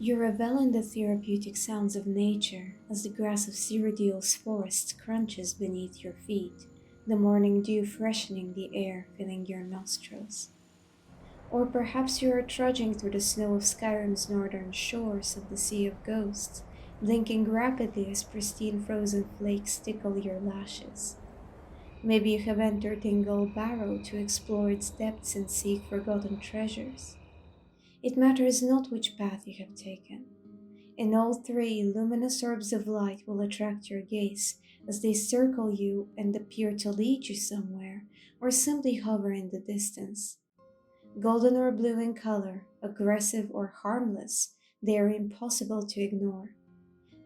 You revel in the therapeutic sounds of nature as the grass of Cyrodiil's forest crunches beneath your feet, the morning dew freshening the air, filling your nostrils. Or perhaps you are trudging through the snow of Skyrim's northern shores of the Sea of Ghosts, blinking rapidly as pristine frozen flakes tickle your lashes. Maybe you have entered Yngol Barrow to explore its depths and seek forgotten treasures. It matters not which path you have taken. In all three, luminous orbs of light will attract your gaze as they circle you and appear to lead you somewhere, or simply hover in the distance. Golden or blue in color, aggressive or harmless, they are impossible to ignore.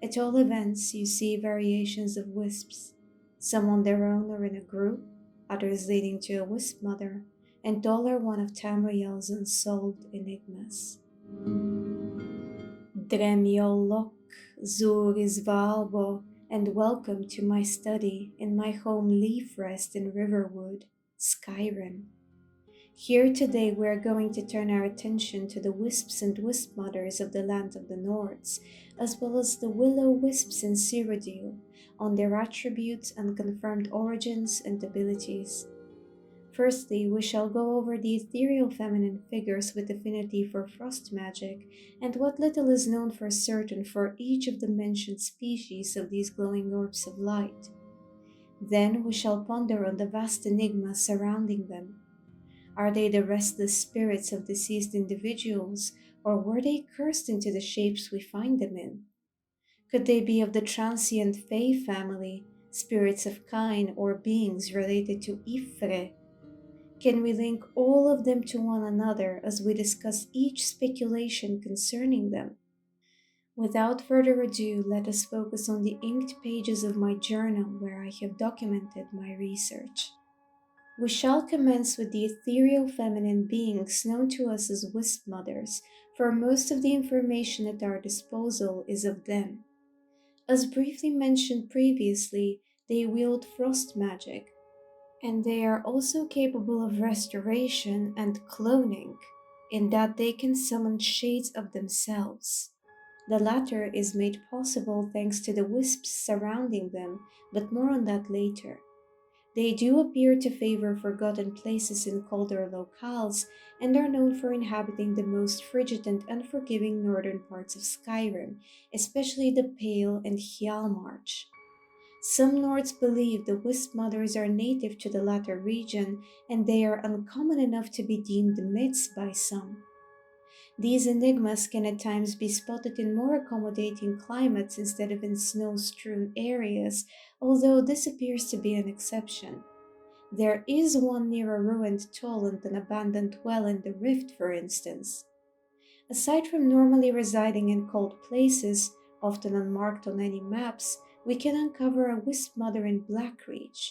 At all events, you see variations of wisps, some on their own or in a group, others leading to a Wispmother, and all are one of Tamriel's unsolved enigmas. Drem Yol Lok, Zur is Valbo, and welcome to my study in my home leaf rest in Riverwood, Skyrim. Here today we are going to turn our attention to the wisps and wispmothers of the land of the Nords, as well as the willow wisps in Cyrodiil, on their attributes and confirmed origins and abilities. Firstly, we shall go over the ethereal feminine figures with affinity for frost magic and what little is known for certain for each of the mentioned species of these glowing orbs of light. Then we shall ponder on the vast enigma surrounding them. Are they the restless spirits of deceased individuals, or were they cursed into the shapes we find them in? Could they be of the transient Fae family, spirits of Kyne, or beings related to Ifre? Can we link all of them to one another as we discuss each speculation concerning them? Without further ado, let us focus on the inked pages of my journal where I have documented my research. We shall commence with the ethereal feminine beings known to us as Wispmothers, for most of the information at our disposal is of them. As briefly mentioned previously, they wield frost magic, and they are also capable of restoration and cloning, in that they can summon shades of themselves. The latter is made possible thanks to the wisps surrounding them, but more on that later. They do appear to favor forgotten places in colder locales and are known for inhabiting the most frigid and unforgiving northern parts of Skyrim, especially the Pale and Hjalmarch. Some Nords believe the Wispmothers are native to the latter region, and they are uncommon enough to be deemed myths by some. These enigmas can at times be spotted in more accommodating climates instead of in snow-strewn areas, although this appears to be an exception. There is one near a ruined toll and an abandoned well in the Rift, for instance. Aside from normally residing in cold places, often unmarked on any maps, we can uncover a Wispmother in Blackreach.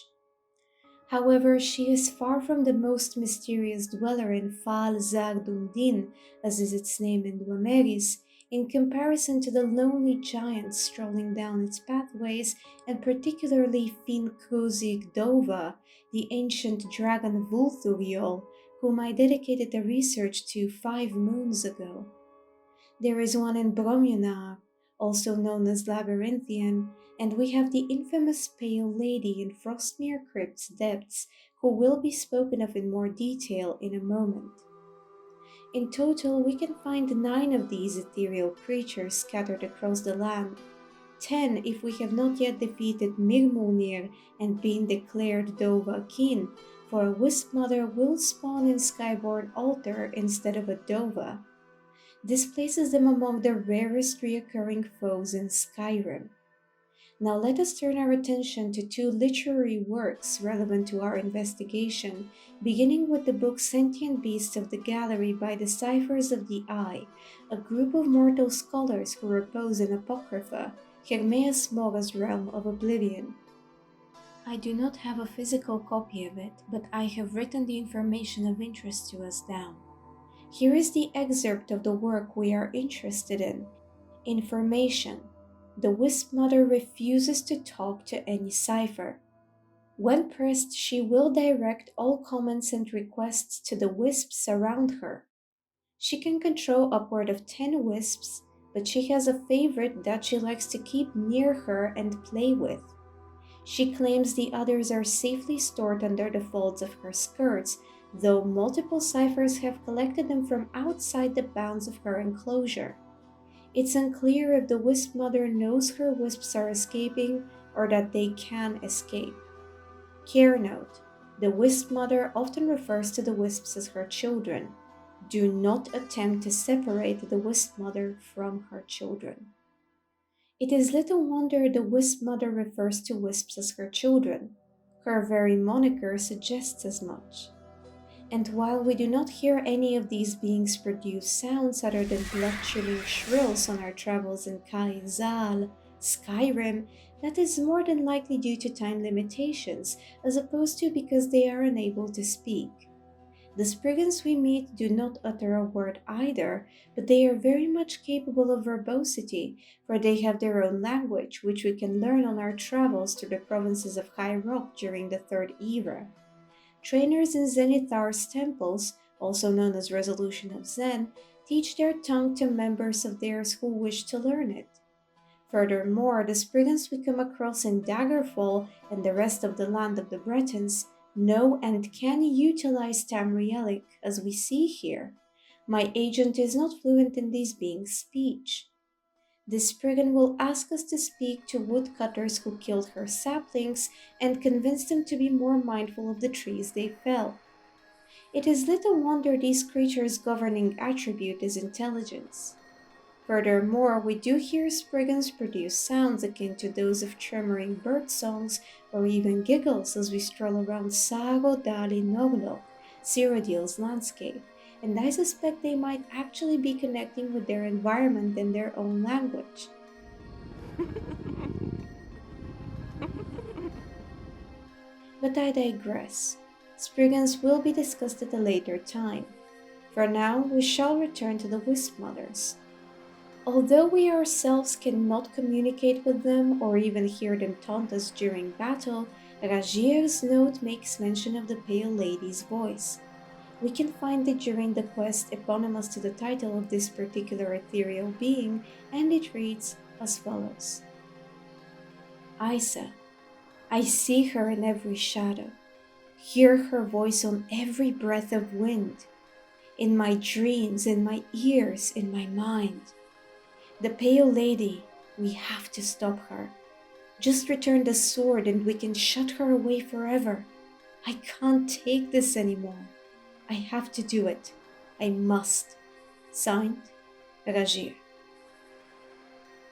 However, she is far from the most mysterious dweller in Fal Zag Dundin, as is its name in Duameris, in comparison to the lonely giants strolling down its pathways, and particularly Fin Kruzig Dova, the ancient dragon Vulthuriol, whom I dedicated a research to 5 moons ago. There is one in Bromjunar, also known as Labyrinthian, and we have the infamous Pale Lady in Frostmere Crypt's depths, who will be spoken of in more detail in a moment. In total, we can find 9 of these ethereal creatures scattered across the land, 10 if we have not yet defeated Mirmulnir and been declared Dova kin, for a Wispmother will spawn in Skyborn Altar instead of a Dova. This places them among the rarest reoccurring foes in Skyrim. Now let us turn our attention to 2 literary works relevant to our investigation, beginning with the book Sentient Beasts of the Gallery by the Ciphers of the Eye, a group of mortal scholars who repose in Apocrypha, Hermaeus Mora's realm of Oblivion. I do not have a physical copy of it, but I have written the information of interest to us down. Here is the excerpt of the work we are interested in. Information. The Wispmother refuses to talk to any cipher. When pressed, she will direct all comments and requests to the wisps around her. She can control upward of 10 wisps, but she has a favorite that she likes to keep near her and play with. She claims the others are safely stored under the folds of her skirts, though multiple ciphers have collected them from outside the bounds of her enclosure. It's unclear if the Wispmother knows her wisps are escaping or that they can escape. Care note: the Wispmother often refers to the wisps as her children. Do not attempt to separate the Wispmother from her children. It is little wonder the Wispmother refers to wisps as her children. Her very moniker suggests as much. And while we do not hear any of these beings produce sounds other than blood-chilling shrills on our travels in Keizaal, Skyrim, that is more than likely due to time limitations, as opposed to because they are unable to speak. The Spriggans we meet do not utter a word either, but they are very much capable of verbosity, for they have their own language, which we can learn on our travels through the provinces of High Rock during the Third Era. Trainers in Zenithar's temples, also known as Resolution of Zen, teach their tongue to members of theirs who wish to learn it. Furthermore, the Spriggans we come across in Daggerfall and the rest of the land of the Bretons know and can utilize Tamrielic, as we see here. My agent is not fluent in these beings' speech. This Spriggan will ask us to speak to woodcutters who killed her saplings and convince them to be more mindful of the trees they fell. It is little wonder these creatures' governing attribute is intelligence. Furthermore, we do hear Spriggans produce sounds akin to those of tremoring bird songs or even giggles as we stroll around Cyrodiil Noglok, Cyrodiil's landscape, and I suspect they might actually be connecting with their environment in their own language. But I digress. Spriggans will be discussed at a later time. For now, we shall return to the Wispmothers. Although we ourselves cannot communicate with them or even hear them taunt us during battle, Ragir's note makes mention of the Pale Lady's voice. We can find it during the quest eponymous to the title of this particular ethereal being, and it reads as follows. Isa, I see her in every shadow, hear her voice on every breath of wind, in my dreams, in my ears, in my mind. The Pale Lady, we have to stop her. Just return the sword and we can shut her away forever. I can't take this anymore. I have to do it. I must. Signed, Ragir.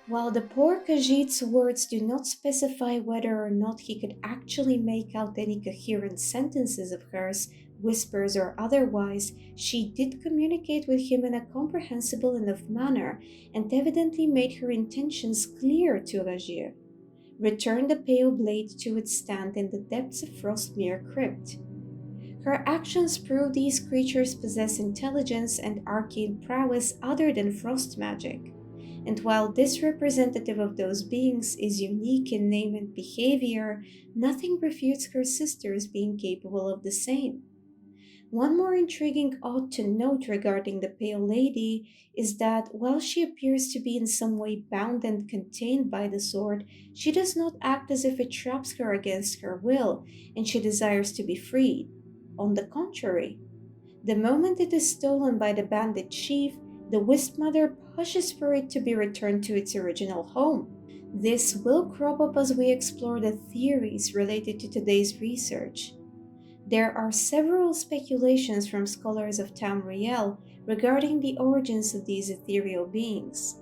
While the poor Khajiit's words do not specify whether or not he could actually make out any coherent sentences of hers, whispers or otherwise, she did communicate with him in a comprehensible enough manner, and evidently made her intentions clear to Ragir. Return the pale blade to its stand in the depths of Frostmere Crypt. Her actions prove these creatures possess intelligence and arcane prowess other than frost magic. And while this representative of those beings is unique in name and behavior, nothing refutes her sisters being capable of the same. One more intriguing ought to note regarding the Pale Lady is that while she appears to be in some way bound and contained by the sword, she does not act as if it traps her against her will and she desires to be freed. On the contrary, the moment it is stolen by the bandit chief, the Wispmother pushes for it to be returned to its original home. This will crop up as we explore the theories related to today's research. There are several speculations from scholars of Tamriel regarding the origins of these ethereal beings.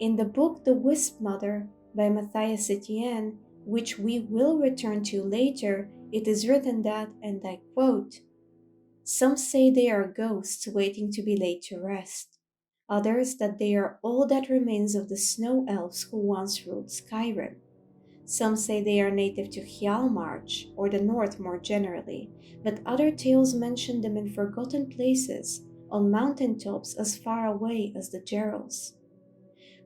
In the book The Wispmother by Matthias Etienne, which we will return to later, it is written that, and I quote, "Some say they are ghosts waiting to be laid to rest. Others that they are all that remains of the snow elves who once ruled Skyrim. Some say they are native to Hjalmarch, or the north more generally, but other tales mention them in forgotten places, on mountain tops as far away as the Gerals."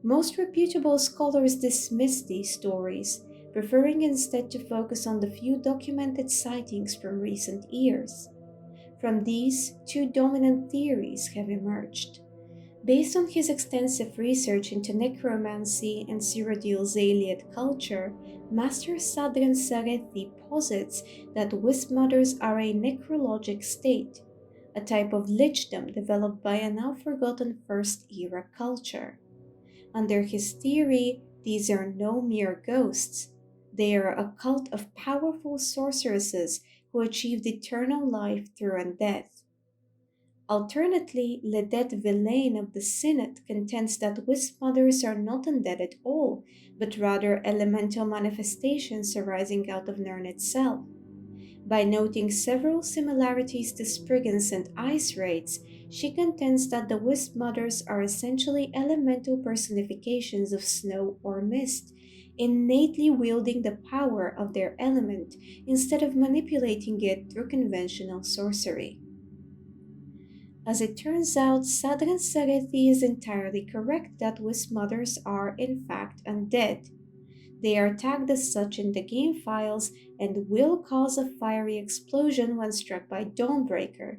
Most reputable scholars dismiss these stories, preferring instead to focus on the few documented sightings from recent years. From these, two dominant theories have emerged. Based on his extensive research into necromancy and Cyrodiil Zaliad culture, Master Sadran Sarethi posits that Wispmothers are a necrologic state, a type of lichdom developed by a now forgotten First Era culture. Under his theory, these are no mere ghosts. They are a cult of powerful sorceresses who achieved eternal life through undeath. Alternately, Ledet Villain of the Synod contends that Wispmothers are not undead at all, but rather elemental manifestations arising out of Nirn itself. By noting several similarities to Spriggans and Ice Wraiths, she contends that the Wispmothers are essentially elemental personifications of snow or mist, innately wielding the power of their element instead of manipulating it through conventional sorcery. As it turns out, Sadran Sarethi is entirely correct that Wispmothers are in fact undead. They are tagged as such in the game files and will cause a fiery explosion when struck by Dawnbreaker,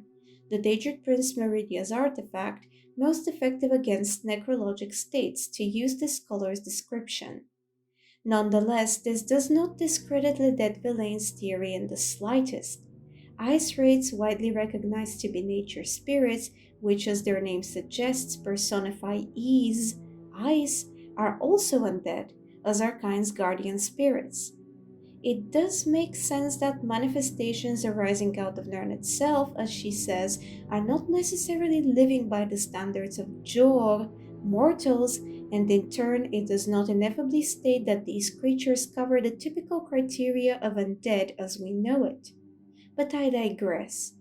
the Daedric Prince Meridia's artifact most effective against necrologic states, to use the scholar's description. Nonetheless, this does not discredit Ledet Villain's theory in the slightest. Ice wraiths, widely recognized to be nature spirits, which, as their name suggests, personify ease, ice, are also undead, as are Kyne's guardian spirits. It does make sense that manifestations arising out of Nirn itself, as she says, are not necessarily living by the standards of Jor, mortals, and in turn it does not ineffably state that these creatures cover the typical criteria of undead as we know it. But I digress.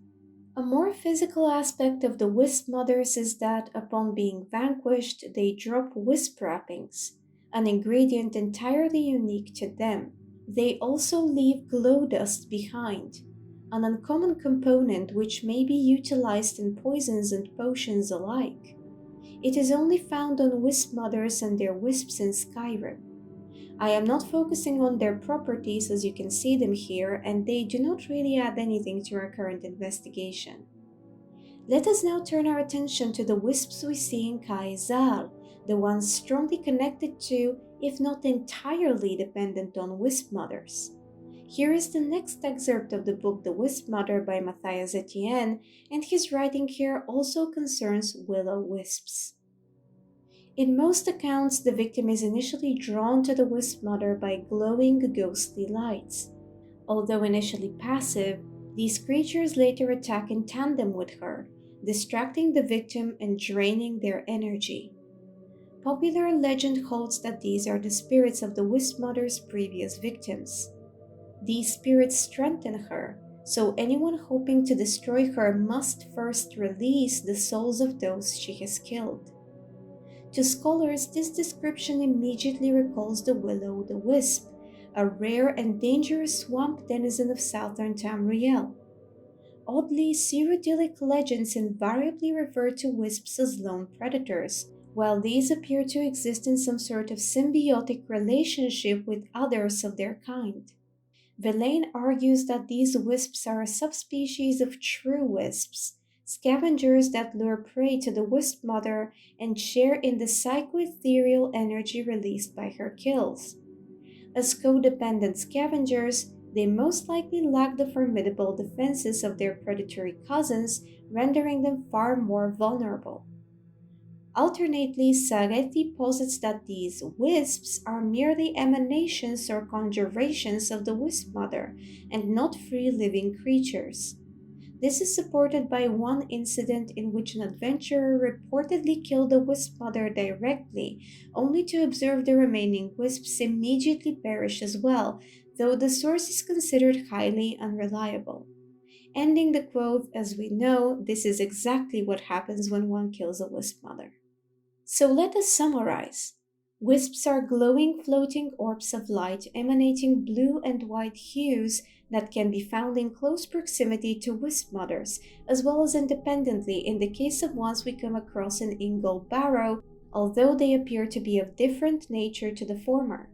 A more physical aspect of the Wispmothers is that upon being vanquished, they drop wisp wrappings, an ingredient entirely unique to them. They also leave glow dust behind, an uncommon component which may be utilized in poisons and potions alike. It is only found on Wispmothers and their wisps in Skyrim. I am not focusing on their properties as you can see them here, and they do not really add anything to our current investigation. Let us now turn our attention to the wisps we see in Keizaal, the ones strongly connected to, if not entirely dependent on, Wispmothers. Here is the next excerpt of the book The Wispmother by Matthias Etienne, and his writing here also concerns willow wisps. In most accounts, the victim is initially drawn to the Wispmother by glowing ghostly lights. Although initially passive, these creatures later attack in tandem with her, distracting the victim and draining their energy. Popular legend holds that these are the spirits of the Wispmother's previous victims. These spirits strengthen her, so anyone hoping to destroy her must first release the souls of those she has killed. To scholars, this description immediately recalls the willow the wisp, a rare and dangerous swamp denizen of southern Tamriel. Oddly, Cyrodiilic legends invariably refer to wisps as lone predators, while these appear to exist in some sort of symbiotic relationship with others of their kind. Villain argues that these wisps are a subspecies of true wisps, scavengers that lure prey to the Wispmother and share in the psychoethereal energy released by her kills. As codependent scavengers, they most likely lack the formidable defenses of their predatory cousins, rendering them far more vulnerable. Alternately, Sarethi posits that these wisps are merely emanations or conjurations of the Wispmother and not free living creatures. This is supported by one incident in which an adventurer reportedly killed the Wispmother directly, only to observe the remaining wisps immediately perish as well, though the source is considered highly unreliable. Ending the quote, as we know, this is exactly what happens when one kills a Wispmother. So let us summarize. Wisps are glowing floating orbs of light emanating blue and white hues that can be found in close proximity to Wispmothers, as well as independently in the case of ones we come across in Yngol Barrow, although they appear to be of different nature to the former.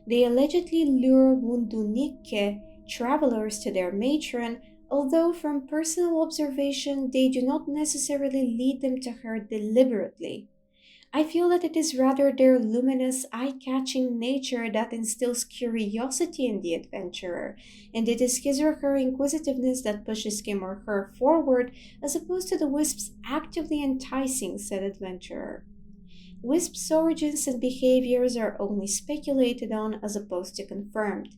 They allegedly lure Wundunike travelers to their matron, although from personal observation they do not necessarily lead them to her deliberately. I feel that it is rather their luminous, eye-catching nature that instills curiosity in the adventurer, and it is his or her inquisitiveness that pushes him or her forward as opposed to the wisp's actively enticing said adventurer. Wisp's origins and behaviors are only speculated on as opposed to confirmed.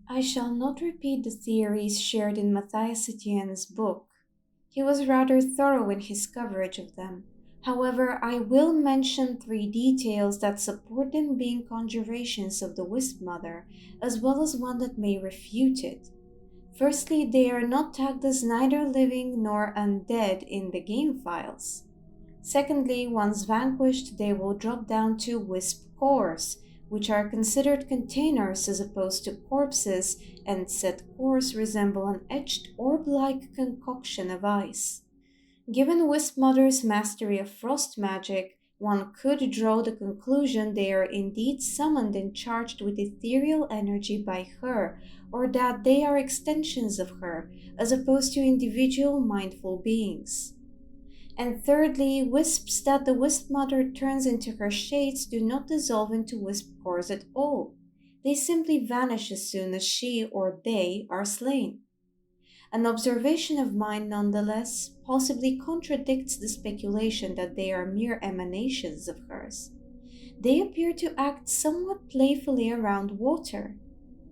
I shall not repeat the theories shared in Matthias Etienne's book. He was rather thorough in his coverage of them. However, I will mention three details that support them being conjurations of the Wispmother, as well as one that may refute it. Firstly, they are not tagged as neither living nor undead in the game files. Secondly, once vanquished, they will drop down to wisp cores, which are considered containers as opposed to corpses, and said cores resemble an etched orb-like concoction of ice. Given Wispmother's mastery of frost magic, one could draw the conclusion they are indeed summoned and charged with ethereal energy by her, or that they are extensions of her, as opposed to individual mindful beings. And thirdly, wisps that the Wispmother turns into her shades do not dissolve into wisp cores at all. They simply vanish as soon as she or they are slain. An observation of mine, nonetheless, possibly contradicts the speculation that they are mere emanations of hers. They appear to act somewhat playfully around water.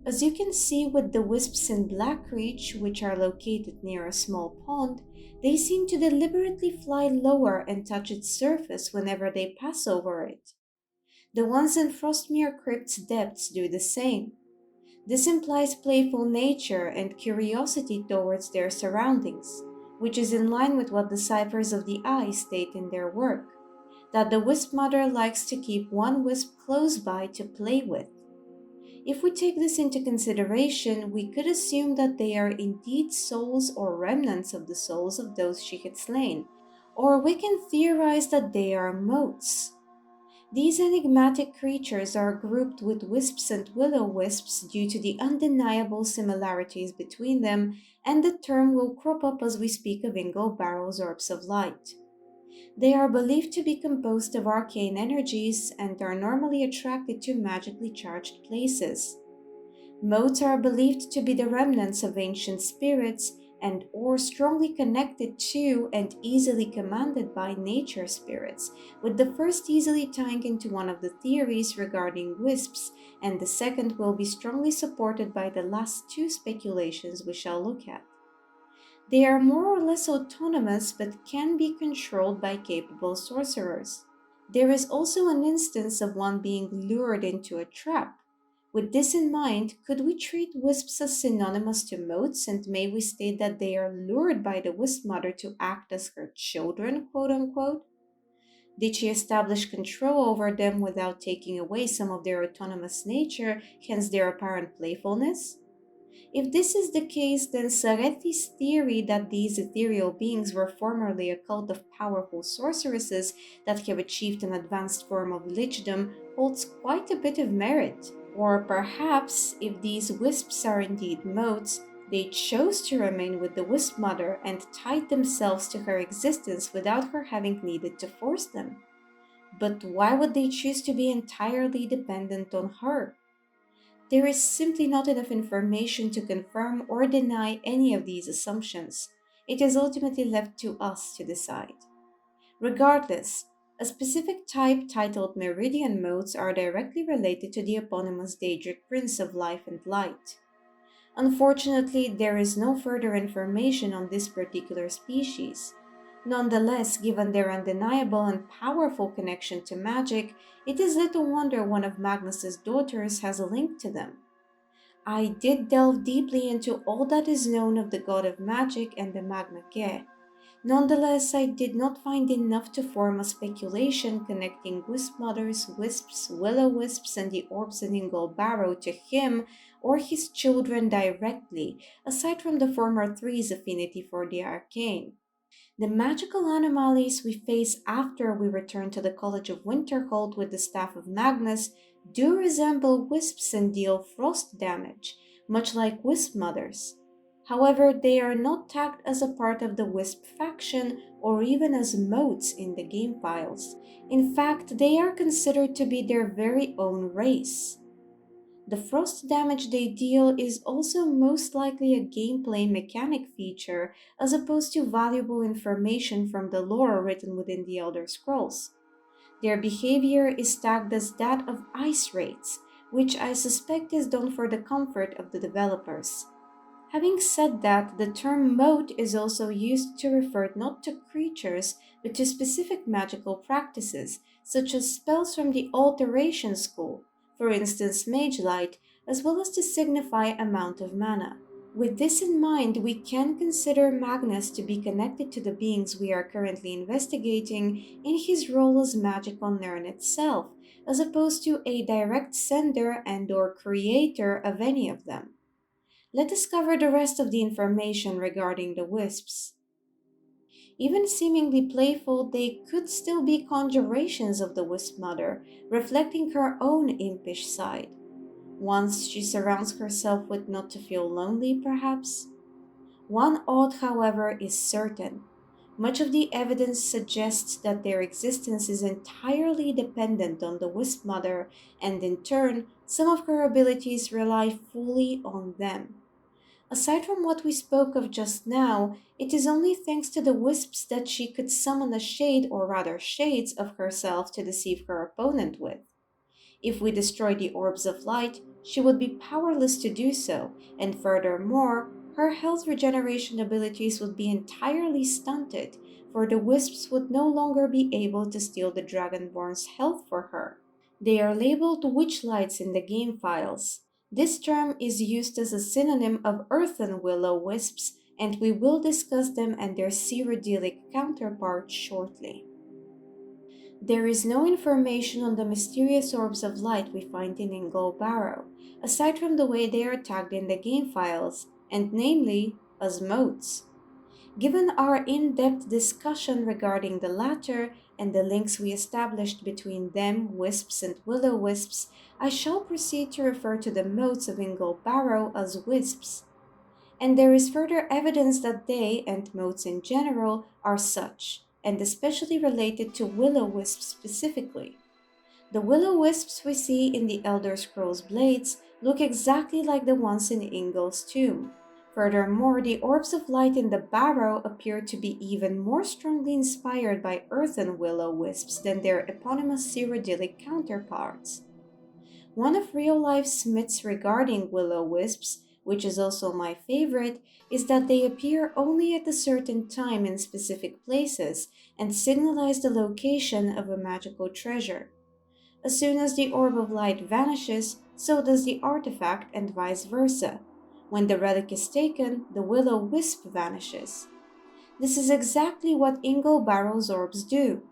As you can see with the wisps in Blackreach, which are located near a small pond, they seem to deliberately fly lower and touch its surface whenever they pass over it. The ones in Frostmere Crypt's depths do the same. This implies playful nature and curiosity towards their surroundings, which is in line with what the Ciphers of the Eye state in their work, that the Wispmother likes to keep one wisp close by to play with. If we take this into consideration, we could assume that they are indeed souls or remnants of the souls of those she had slain, or we can theorize that they are motes. These enigmatic creatures are grouped with wisps and will-o'-wisps due to the undeniable similarities between them, and the term will crop up as we speak of Yngol Barrow's orbs of light. They are believed to be composed of arcane energies and are normally attracted to magically charged places. Motes are believed to be the remnants of ancient spirits and or strongly connected to and easily commanded by nature spirits, with the first easily tying into one of the theories regarding wisps, and the second will be strongly supported by the last two speculations we shall look at. They are more or less autonomous but can be controlled by capable sorcerers. There is also an instance of one being lured into a trap. With this in mind, could we treat wisps as synonymous to motes, and may we state that they are lured by the Wispmother to act as her children, quote unquote? Did she establish control over them without taking away some of their autonomous nature, hence their apparent playfulness? If this is the case, then Sarethi's theory that these ethereal beings were formerly a cult of powerful sorceresses that have achieved an advanced form of lichdom holds quite a bit of merit. Or perhaps, if these wisps are indeed motes, they chose to remain with the Wispmother and tied themselves to her existence without her having needed to force them. But why would they choose to be entirely dependent on her? There is simply not enough information to confirm or deny any of these assumptions. It is ultimately left to us to decide. Regardless, a specific type titled Meridian Motes are directly related to the eponymous Daedric Prince of Life and Light. Unfortunately, there is no further information on this particular species. Nonetheless, given their undeniable and powerful connection to magic, it is little wonder one of Magnus's daughters has a link to them. I did delve deeply into all that is known of the god of magic and the Magna Ge. Nonetheless, I did not find enough to form a speculation connecting Wispmothers, wisps, will-o'-wisps, and the orbs in Yngol Barrow to him or his children directly, aside from the former three's affinity for the arcane. The magical anomalies we face after we return to the College of Winterhold with the staff of Magnus do resemble wisps and deal frost damage, much like Wispmothers. However, they are not tagged as a part of the Wisp faction or even as motes in the game files. In fact, they are considered to be their very own race. The frost damage they deal is also most likely a gameplay mechanic feature as opposed to valuable information from the lore written within the Elder Scrolls. Their behavior is tagged as that of ice wraiths, which I suspect is done for the comfort of the developers. Having said that, the term mote is also used to refer not to creatures but to specific magical practices, such as spells from the Alteration School, for instance Mage Light, as well as to signify amount of mana. With this in mind, we can consider Magnus to be connected to the beings we are currently investigating in his role as magic on Nirn itself, as opposed to a direct sender and/or creator of any of them. Let us cover the rest of the information regarding the wisps. Even seemingly playful, they could still be conjurations of the Wispmother, reflecting her own impish side. Once she surrounds herself with not to feel lonely, perhaps? One odd, however, is certain. Much of the evidence suggests that their existence is entirely dependent on the Wispmother, and in turn, some of her abilities rely fully on them. Aside from what we spoke of just now, it is only thanks to the wisps that she could summon a shade, or rather shades, of herself to deceive her opponent with. If we destroy the orbs of light, she would be powerless to do so, and furthermore, her health regeneration abilities would be entirely stunted, for the wisps would no longer be able to steal the Dragonborn's health for her. They are labeled witchlights in the game files. This term is used as a synonym of earthen willow wisps, and we will discuss them and their Cyrodiilic counterparts shortly. There is no information on the mysterious orbs of light we find in Yngol Barrow, aside from the way they are tagged in the game files, and namely as motes. Given our in-depth discussion regarding the latter and the links we established between them, wisps and willow-wisps, I shall proceed to refer to the motes of Yngol Barrow as wisps. And there is further evidence that they, and motes in general, are such, and especially related to willow-wisps specifically. The willow-wisps we see in the Elder Scrolls Blades look exactly like the ones in Yngol's tomb. Furthermore, the orbs of light in the barrow appear to be even more strongly inspired by earthen willow-wisps than their eponymous Cyrodiilic counterparts. One of real-life's myths regarding willow-wisps, which is also my favorite, is that they appear only at a certain time in specific places and signalize the location of a magical treasure. As soon as the orb of light vanishes, so does the artifact, and vice versa. When the relic is taken, the willow-wisp vanishes. This is exactly what Yngol Barrow's orbs do.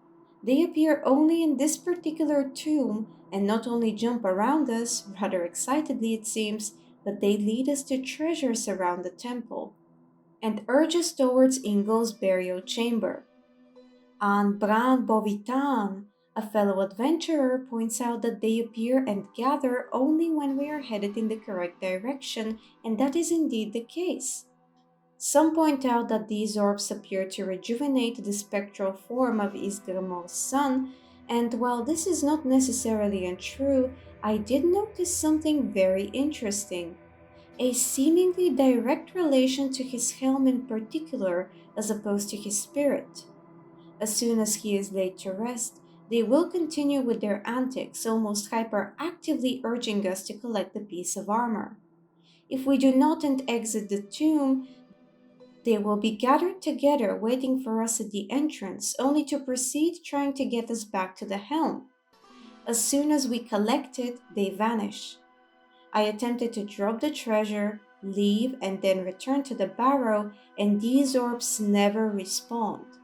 They appear only in this particular tomb and not only jump around us, rather excitedly it seems, but they lead us to treasures around the temple and urge us towards Yngol's burial chamber. And braan bovitaan, a fellow adventurer, points out that they appear and gather only when we are headed in the correct direction, and that is indeed the case. Some point out that these orbs appear to rejuvenate the spectral form of Ysgramor's sun, and while this is not necessarily untrue, I did notice something very interesting. A seemingly direct relation to his helm in particular, as opposed to his spirit. As soon as he is laid to rest, they will continue with their antics, almost hyperactively urging us to collect the piece of armor. If we do not and exit the tomb, they will be gathered together waiting for us at the entrance, only to proceed trying to get us back to the helm. As soon as we collect it, they vanish. I attempted to drop the treasure, leave, and then return to the barrow, and these orbs never respawned.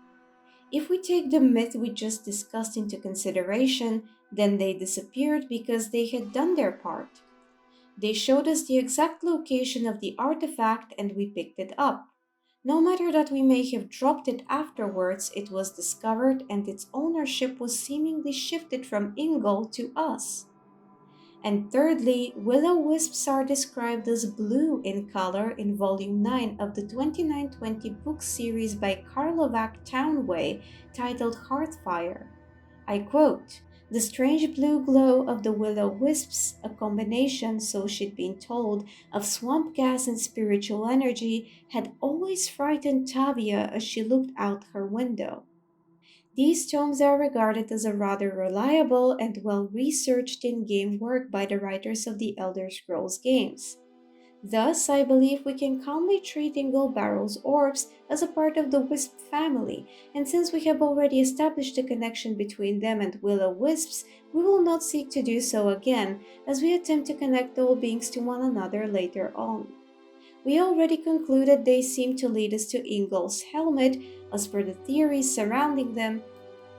If we take the myth we just discussed into consideration, then they disappeared because they had done their part. They showed us the exact location of the artifact and we picked it up. No matter that we may have dropped it afterwards, it was discovered and its ownership was seemingly shifted from Yngol to us. And thirdly, will-o'-wisps are described as blue in color in Volume 9 of the 2920 book series by Karlovac Townway titled Hearthfire. I quote, "The strange blue glow of the will-o'-wisps, a combination, so she'd been told, of swamp gas and spiritual energy, had always frightened Tavia as she looked out her window." These tomes are regarded as a rather reliable and well-researched in-game work by the writers of the Elder Scrolls games. Thus, I believe we can calmly treat Yngol Barrow's orbs as a part of the Wisp family, and since we have already established a connection between them and will-o'-wisps, we will not seek to do so again as we attempt to connect all beings to one another later on. We already concluded they seem to lead us to Yngol's helmet as per the theories surrounding them.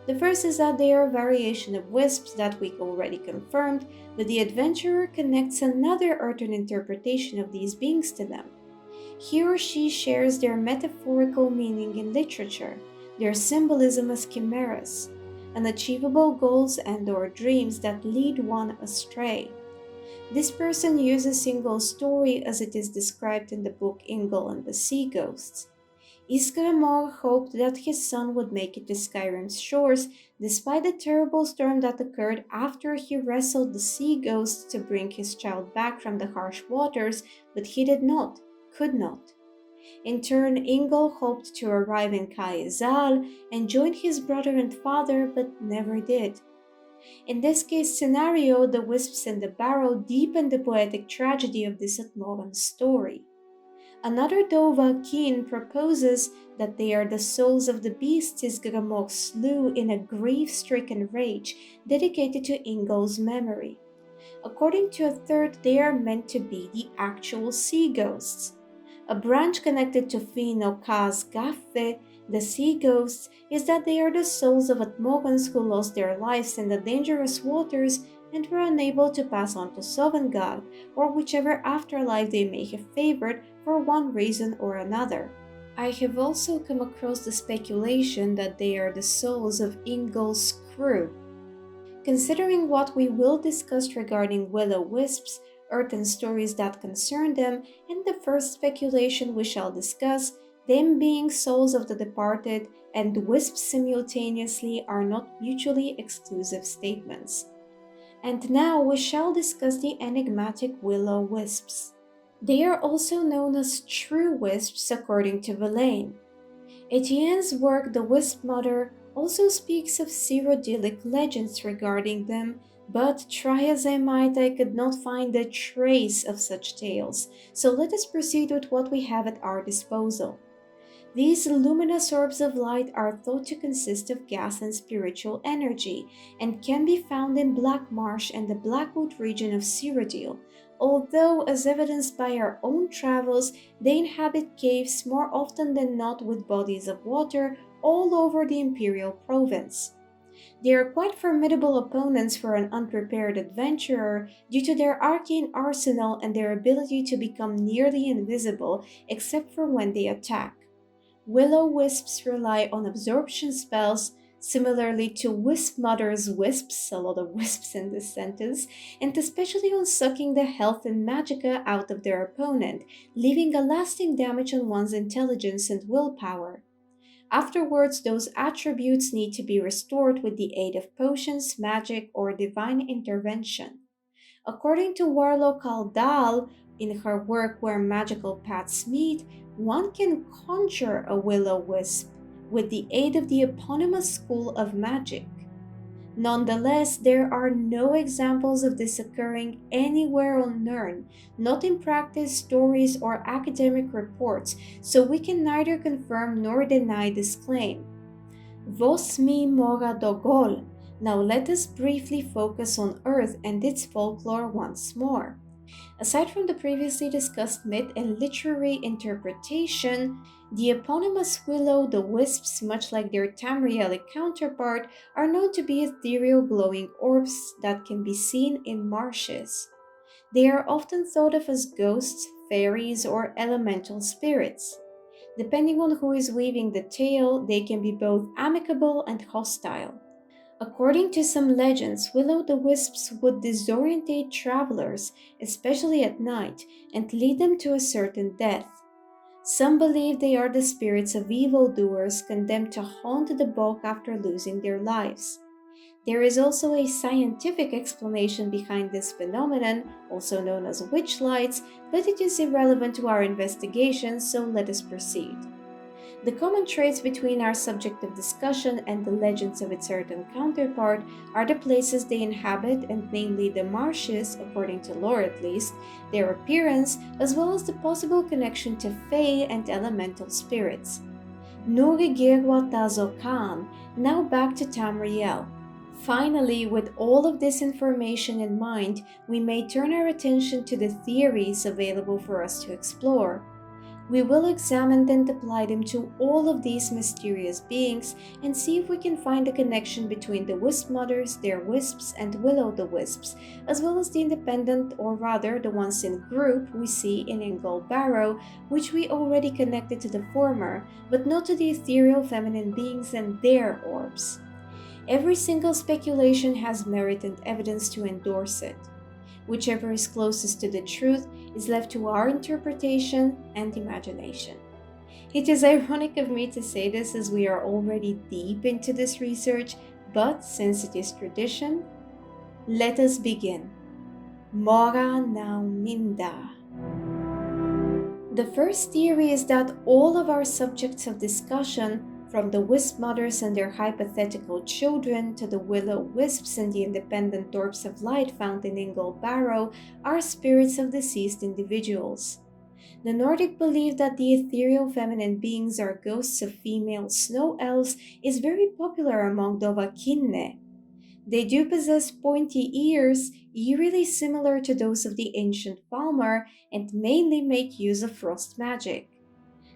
The first is that they are a variation of wisps that we already confirmed, but the adventurer connects another earthen interpretation of these beings to them. He or she shares their metaphorical meaning in literature, their symbolism as chimeras, unachievable goals and/or dreams that lead one astray. This person uses Yngol's story as it is described in the book Yngol and the Sea Ghosts. Ysgramor hoped that his son would make it to Skyrim's shores, despite the terrible storm that occurred after he wrestled the sea ghosts to bring his child back from the harsh waters, but he did not, could not. In turn, Yngol hoped to arrive in Keizaal and join his brother and father, but never did. In this case scenario, the Wisps and the Barrow deepen the poetic tragedy of this Atmoran story. Another Dova, Kyne, proposes that they are the souls of the beasts Ysgramor slew in a grief-stricken rage dedicated to Yngol's memory. According to a third, they are meant to be the actual sea ghosts. A branch connected to Finn Okaz Gaffe, the sea ghosts, is that they are the souls of Atmorans who lost their lives in the dangerous waters and were unable to pass on to Sovngarde, or whichever afterlife they may have favored for one reason or another. I have also come across the speculation that they are the souls of Yngol's crew. Considering what we will discuss regarding will-o'-wisps, earthen stories that concern them, and the first speculation we shall discuss, them being souls of the departed and wisps simultaneously are not mutually exclusive statements. And now we shall discuss the enigmatic will-o'-wisps. They are also known as true wisps according to Verlaine. Etienne's work The Wispmother also speaks of Cyrodiilic legends regarding them, but try as I might, I could not find a trace of such tales, so let us proceed with what we have at our disposal. These luminous orbs of light are thought to consist of gas and spiritual energy, and can be found in Black Marsh and the Blackwood region of Cyrodiil, although, as evidenced by our own travels, they inhabit caves more often than not with bodies of water all over the Imperial Province. They are quite formidable opponents for an unprepared adventurer due to their arcane arsenal and their ability to become nearly invisible except for when they attack. Will-o'-wisps rely on absorption spells, similarly to Wispmother's wisps, a lot of wisps in this sentence, and especially on sucking the health and magicka out of their opponent, leaving a lasting damage on one's intelligence and willpower. Afterwards, those attributes need to be restored with the aid of potions, magic, or divine intervention. According to Warlock Aldal, in her work Where Magical Paths Meet, one can conjure a will-o'-wisp with the aid of the eponymous school of magic. Nonetheless, there are no examples of this occurring anywhere on Nirn, not in practice, stories, or academic reports, so we can neither confirm nor deny this claim. Vos mi mora dogol. Now let us briefly focus on Earth and its folklore once more. Aside from the previously discussed myth and literary interpretation, the eponymous will-o'-the-wisps, much like their Tamrielic counterpart, are known to be ethereal glowing orbs that can be seen in marshes. They are often thought of as ghosts, fairies, or elemental spirits. Depending on who is weaving the tale, they can be both amicable and hostile. According to some legends, will-o'-the-wisps would disorientate travelers, especially at night, and lead them to a certain death. Some believe they are the spirits of evildoers condemned to haunt the bog after losing their lives. There is also a scientific explanation behind this phenomenon, also known as witch lights, but it is irrelevant to our investigation, so let us proceed. The common traits between our subject of discussion and the legends of its certain counterpart are the places they inhabit, and namely the marshes, according to lore at least, their appearance, as well as the possible connection to fae and elemental spirits. Nurigirwa Tazo Khan, now back to Tamriel. Finally, with all of this information in mind, we may turn our attention to the theories available for us to explore. We will examine and apply them to all of these mysterious beings and see if we can find a connection between the Wispmothers, their wisps, and will-o'-the-wisps, as well as the independent, or rather the ones in group, we see in Yngol Barrow, which we already connected to the former, but not to the ethereal feminine beings and their orbs. Every single speculation has merit and evidence to endorse it. Whichever is closest to the truth is left to our interpretation and imagination. It is ironic of me to say this as we are already deep into this research, but since it is tradition, let us begin. Mora now Minda. The first theory is that all of our subjects of discussion, from the Wispmothers and their hypothetical children to the will-o'-wisps and the independent orbs of light found in Yngol Barrow, are spirits of deceased individuals. The Nordic belief that the ethereal feminine beings are ghosts of female snow elves is very popular among Kyne. They do possess pointy ears, eerily similar to those of the ancient Falmer, and mainly make use of frost magic.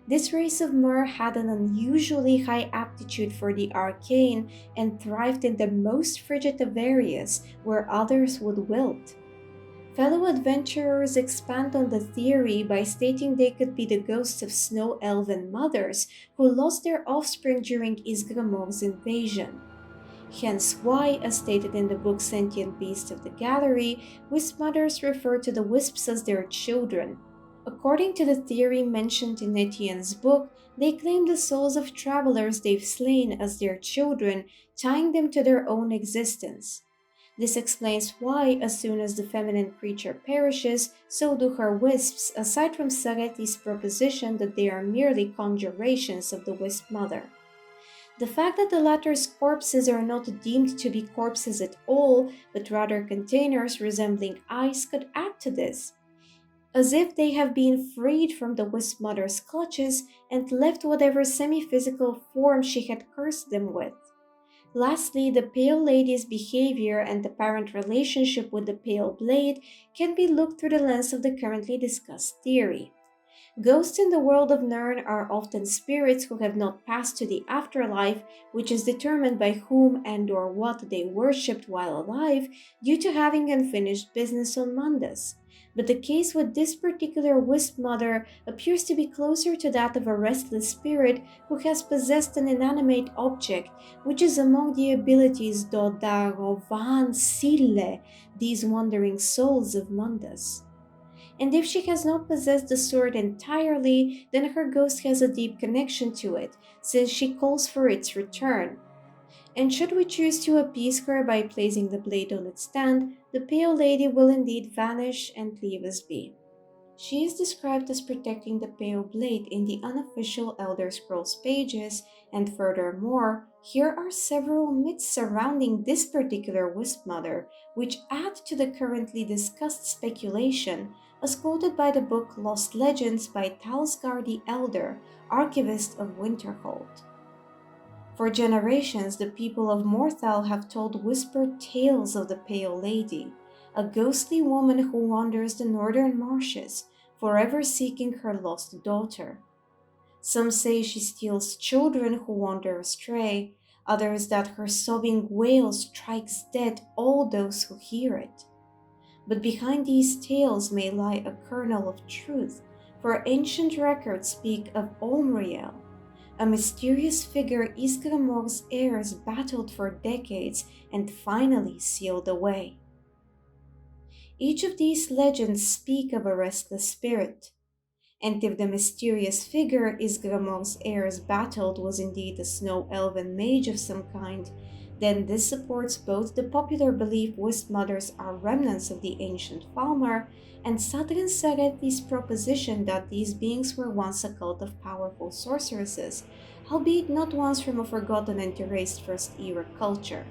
This race of Mer had an unusually high aptitude for the arcane and thrived in the most frigid of areas where others would wilt. Fellow adventurers expand on the theory by stating they could be the ghosts of snow elven mothers who lost their offspring during Ysgramor's invasion. Hence why, as stated in the book Sentient Beasts of the Gallery, Wispmothers refer to the wisps as their children. According to the theory mentioned in Etienne's book, they claim the souls of travelers they've slain as their children, tying them to their own existence. This explains why, as soon as the feminine creature perishes, so do her wisps, aside from Sareti's proposition that they are merely conjurations of the Wispmother. The fact that the latter's corpses are not deemed to be corpses at all, but rather containers resembling eyes could add to this, as if they have been freed from the Wispmother's clutches and left whatever semi-physical form she had cursed them with. Lastly, the Pale Lady's behavior and apparent relationship with the Pale Blade can be looked through the lens of the currently discussed theory. Ghosts in the world of Nirn are often spirits who have not passed to the afterlife, which is determined by whom and or what they worshipped while alive due to having unfinished business on Mundas. But the case with this particular Wispmother appears to be closer to that of a restless spirit who has possessed an inanimate object, which is among the abilities Dodarovan Sille, these wandering souls of Mundas. And if she has not possessed the sword entirely, then her ghost has a deep connection to it, since she calls for its return. And should we choose to appease her by placing the blade on its stand, the Pale Lady will indeed vanish and leave us be. She is described as protecting the Pale Blade in the unofficial Elder Scrolls pages, and furthermore, here are several myths surrounding this particular Wispmother, which add to the currently discussed speculation, as quoted by the book Lost Legends by Talsgar the Elder, archivist of Winterhold. For generations, the people of Morthal have told whispered tales of the Pale Lady, a ghostly woman who wanders the northern marshes, forever seeking her lost daughter. Some say she steals children who wander astray, others that her sobbing wail strikes dead all those who hear it. But behind these tales may lie a kernel of truth, for ancient records speak of Omriel, a mysterious figure Ysgramor's heirs battled for decades and finally sealed away. Each of these legends speak of a restless spirit, and if the mysterious figure Ysgramor's heirs battled was indeed a snow elven mage of some kind, then this supports both the popular belief Wispmothers are remnants of the ancient Falmer and Sadrin Sarethi's proposition that these beings were once a cult of powerful sorceresses, albeit not ones from a forgotten and erased First Era culture.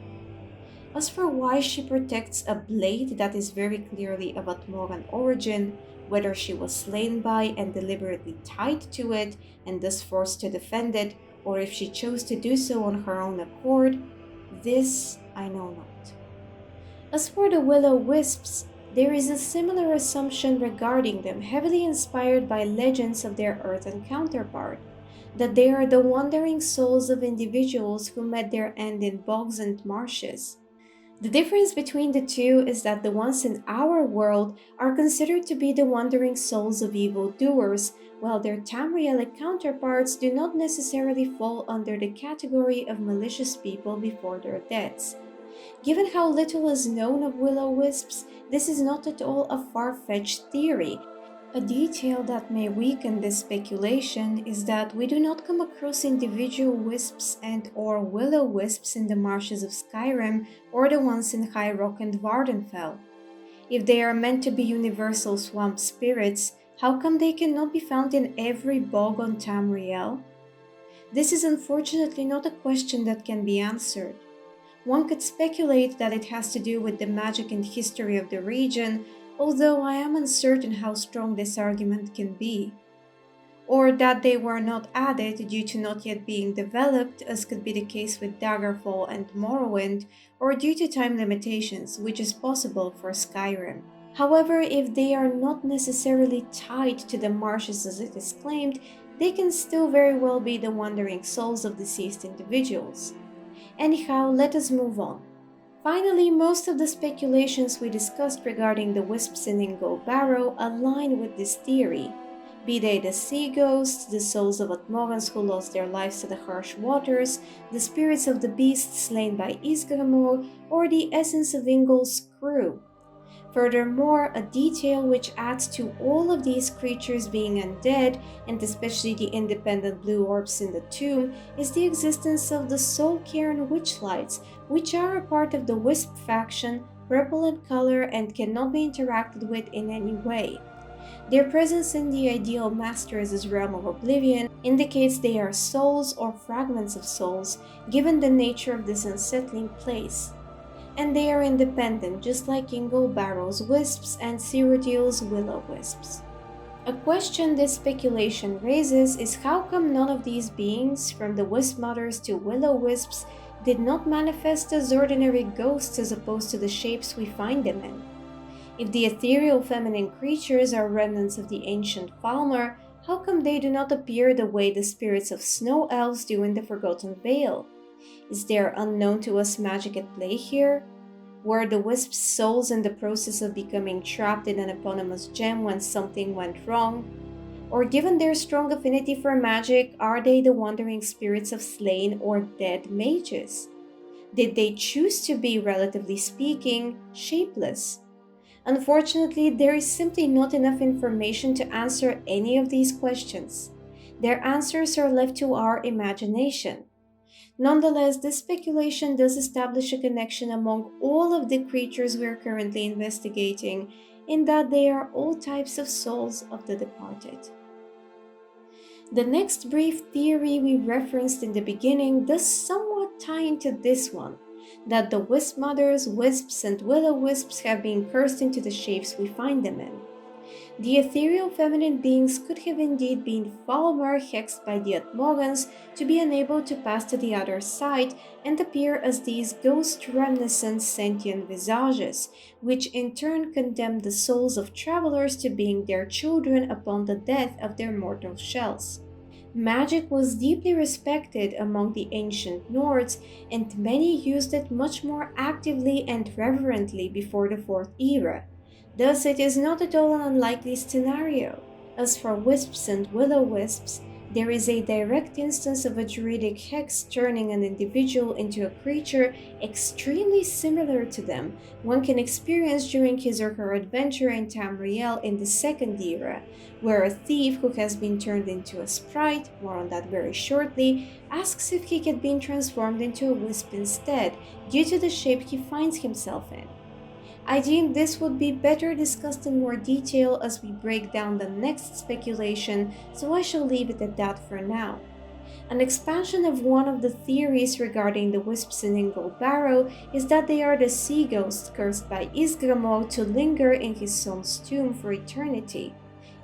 As for why she protects a blade that is very clearly of Atmoran origin, whether she was slain by and deliberately tied to it and thus forced to defend it, or if she chose to do so on her own accord, this I know not. As for the willow wisps, there is a similar assumption regarding them, heavily inspired by legends of their earthen counterpart, that they are the wandering souls of individuals who met their end in bogs and marshes. The difference between the two is that the ones in our world are considered to be the wandering souls of evildoers, while their Tamrielic counterparts do not necessarily fall under the category of malicious people before their deaths. Given how little is known of willow wisps, this is not at all a far-fetched theory. A detail that may weaken this speculation is that we do not come across individual wisps and/or willow wisps in the marshes of Skyrim or the ones in High Rock and Vardenfell. If they are meant to be universal swamp spirits, how come they cannot be found in every bog on Tamriel? This is unfortunately not a question that can be answered. One could speculate that it has to do with the magic and history of the region, although I am uncertain how strong this argument can be. Or that they were not added due to not yet being developed, as could be the case with Daggerfall and Morrowind, or due to time limitations, which is possible for Skyrim. However, if they are not necessarily tied to the marshes as it is claimed, they can still very well be the wandering souls of deceased individuals. Anyhow, let us move on. Finally, most of the speculations we discussed regarding the wisps in Yngol Barrow align with this theory, be they the sea ghosts, the souls of Atmorans who lost their lives to the harsh waters, the spirits of the beasts slain by Ysgramor, or the essence of Yngol's crew. Furthermore, a detail which adds to all of these creatures being undead, and especially the independent blue orbs in the tomb, is the existence of the Soulcairn Witchlights, which are a part of the Wisp faction, purple in color and cannot be interacted with in any way. Their presence in the ideal Masters' realm of Oblivion indicates they are souls or fragments of souls, given the nature of this unsettling place. And they are independent, just like Yngol Barrow's wisps and Cyrodiil's willow wisps. A question this speculation raises is how come none of these beings, from the Wispmothers to willow wisps, did not manifest as ordinary ghosts as opposed to the shapes we find them in? If the ethereal feminine creatures are remnants of the ancient Falmer, how come they do not appear the way the spirits of snow elves do in the Forgotten Vale? Is there unknown to us magic at play here? Were the wisps' souls in the process of becoming trapped in an eponymous gem when something went wrong? Or given their strong affinity for magic, are they the wandering spirits of slain or dead mages? Did they choose to be, relatively speaking, shapeless? Unfortunately, there is simply not enough information to answer any of these questions. Their answers are left to our imagination. Nonetheless, this speculation does establish a connection among all of the creatures we are currently investigating, in that they are all types of souls of the departed. The next brief theory we referenced in the beginning does somewhat tie into this one, that the Wispmothers, Wisps, and Willow Wisps have been cursed into the shapes we find them in. The ethereal feminine beings could have indeed been Falmer hexed by the Atmorans to be unable to pass to the other side and appear as these ghost-reminiscent sentient visages, which in turn condemned the souls of travelers to being their children upon the death of their mortal shells. Magic was deeply respected among the ancient Nords, and many used it much more actively and reverently before the Fourth Era. Thus, it is not at all an unlikely scenario. As for wisps and willow wisps, There is a direct instance of a druidic hex turning an individual into a creature extremely similar to them one can experience during his or her adventure in Tamriel in the Second Era, where a thief who has been turned into a sprite, more on that very shortly, asks if he had been transformed into a wisp instead, due to the shape he finds himself in. I deem this would be better discussed in more detail as we break down the next speculation, so I shall leave it at that for now. An expansion of one of the theories regarding the wisps in Yngol Barrow is that they are the sea ghosts cursed by Ysgramor to linger in his son's tomb for eternity.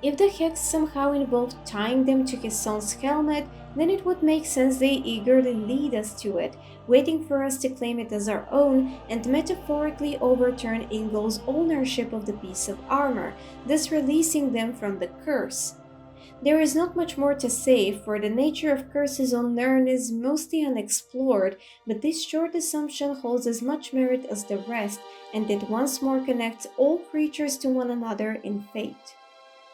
If the hex somehow involved tying them to his son's helmet, then it would make sense they eagerly lead us to it, waiting for us to claim it as our own and metaphorically overturn Yngol's ownership of the piece of armor, thus releasing them from the curse. There is not much more to say, for the nature of curses on Nirn is mostly unexplored, but this short assumption holds as much merit as the rest, and it once more connects all creatures to one another in fate.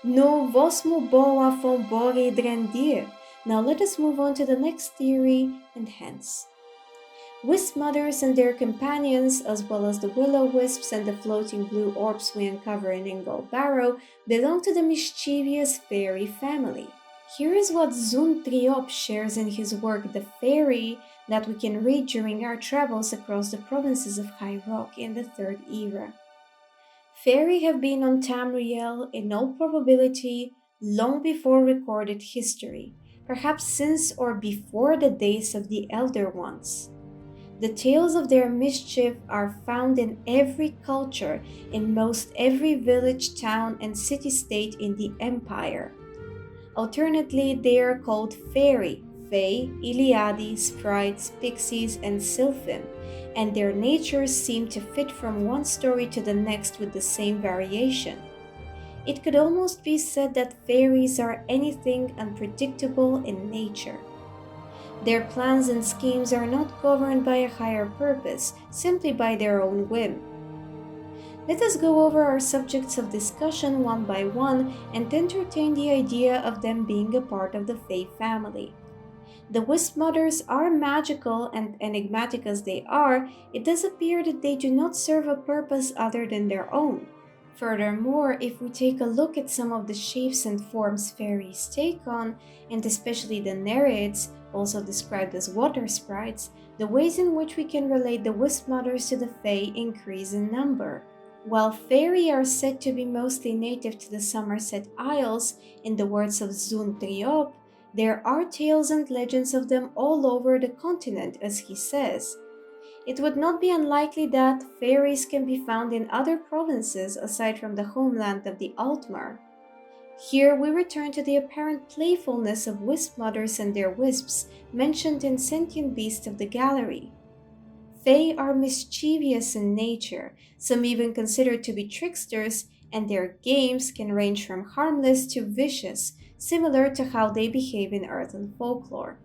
No vosmo boa von bori drendir. Now let us move on to the next theory, and hence. Wispmothers and their companions, as well as the willow wisps and the floating blue orbs we uncover in Yngol Barrow, belong to the mischievous fairy family. Here is what Zun Triop shares in his work The Fairy that we can read during our travels across the provinces of High Rock in the Third Era. Faerie have been on Tamriel in all probability long before recorded history, perhaps since or before the days of the Elder Ones. The tales of their mischief are found in every culture, in most every village, town, and city-state in the Empire. Alternately, they are called Faerie, Fae, Iliadi, Sprites, Pixies, and Sylphin, and their natures seem to fit from one story to the next with the same variation. It could almost be said that fairies are anything unpredictable in nature. Their plans and schemes are not governed by a higher purpose, simply by their own whim. Let us go over our subjects of discussion one by one and entertain the idea of them being a part of the Fae family. The Wispmothers are magical, and enigmatic as they are, it does appear that they do not serve a purpose other than their own. Furthermore, if we take a look at some of the shapes and forms fairies take on, and especially the Nereids, also described as water sprites, the ways in which we can relate the Wispmothers to the Fae increase in number. While Faerie are said to be mostly native to the Somerset Isles, in the words of Zun Triop, there are tales and legends of them all over the continent, as he says. It would not be unlikely that fairies can be found in other provinces aside from the homeland of the Altmar. Here we return to the apparent playfulness of Wispmothers and their wisps mentioned in Sentient Beast of the Gallery. Fae are mischievous in nature, some even considered to be tricksters, and their games can range from harmless to vicious, similar to how they behave in earthen folklore.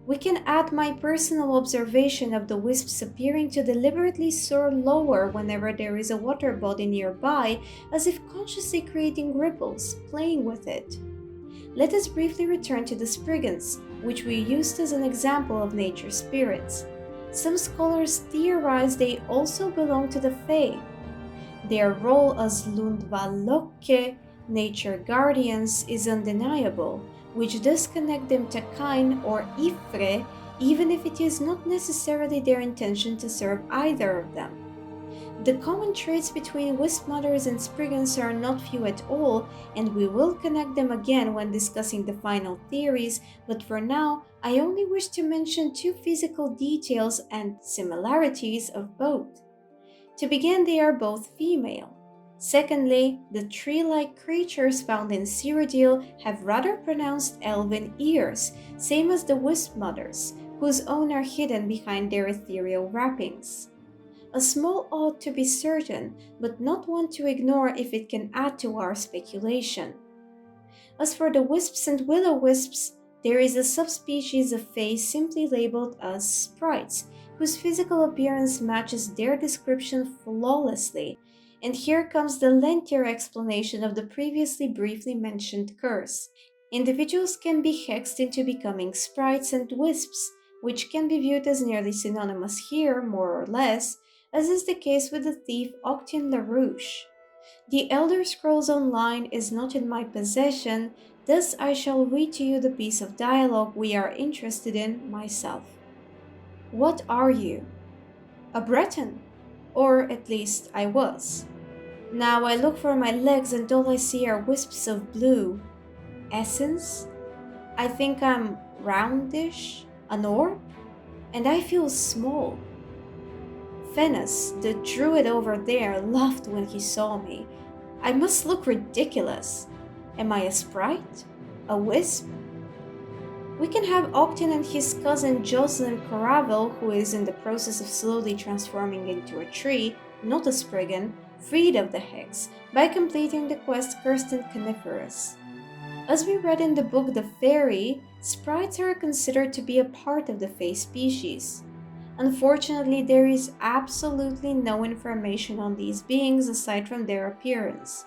We can add my personal observation of the wisps appearing to deliberately soar lower whenever there is a water body nearby, as if consciously creating ripples, playing with it. Let us briefly return to the Spriggans, which we used as an example of nature spirits. Some scholars theorize they also belong to the Fae. Their role as Lundvalokke, nature guardians, is undeniable, which does connect them to Kyne or Ifre, even if it is not necessarily their intention to serve either of them. The common traits between Wispmothers and Spriggans are not few at all, and we will connect them again when discussing the final theories, but for now, I only wish to mention two physical details and similarities of both. To begin, they are both female. Secondly, the tree-like creatures found in Cyrodiil have rather pronounced elven ears, same as the Wispmothers, whose own are hidden behind their ethereal wrappings. A small odd to be certain, but not one to ignore if it can add to our speculation. As for the wisps and willow wisps, there is a subspecies of Fae simply labeled as sprites, whose physical appearance matches their description flawlessly. And here comes the lengthier explanation of the previously briefly mentioned curse. Individuals can be hexed into becoming sprites and wisps, which can be viewed as nearly synonymous here, more or less, as is the case with the thief Octin Larouche. The Elder Scrolls Online is not in my possession, thus I shall read to you the piece of dialogue we are interested in myself. What are you? A Breton, or at least I was. Now I look for my legs and all I see are wisps of blue. Essence? I think I'm roundish, an orb, and I feel small. Fennis, the druid over there, laughed when he saw me. I must look ridiculous. Am I a sprite? A wisp? We can have Octin and his cousin Joslin Coravel, who is in the process of slowly transforming into a tree, not a spriggan, freed of the hex, by completing the quest Cursed and Coniferous. As we read in the book The Faerie, sprites are considered to be a part of the Fae species. Unfortunately, there is absolutely no information on these beings aside from their appearance.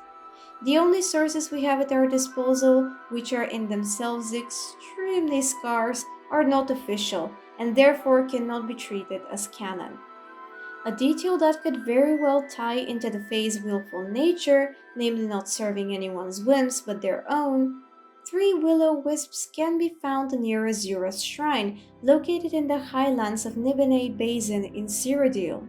The only sources we have at our disposal, which are in themselves extremely scarce, are not official and therefore cannot be treated as canon. A detail that could very well tie into the Fae's willful nature, namely not serving anyone's whims but their own. 3 willow wisps can be found near Azura's shrine, located in the highlands of Nibene Basin in Cyrodiil.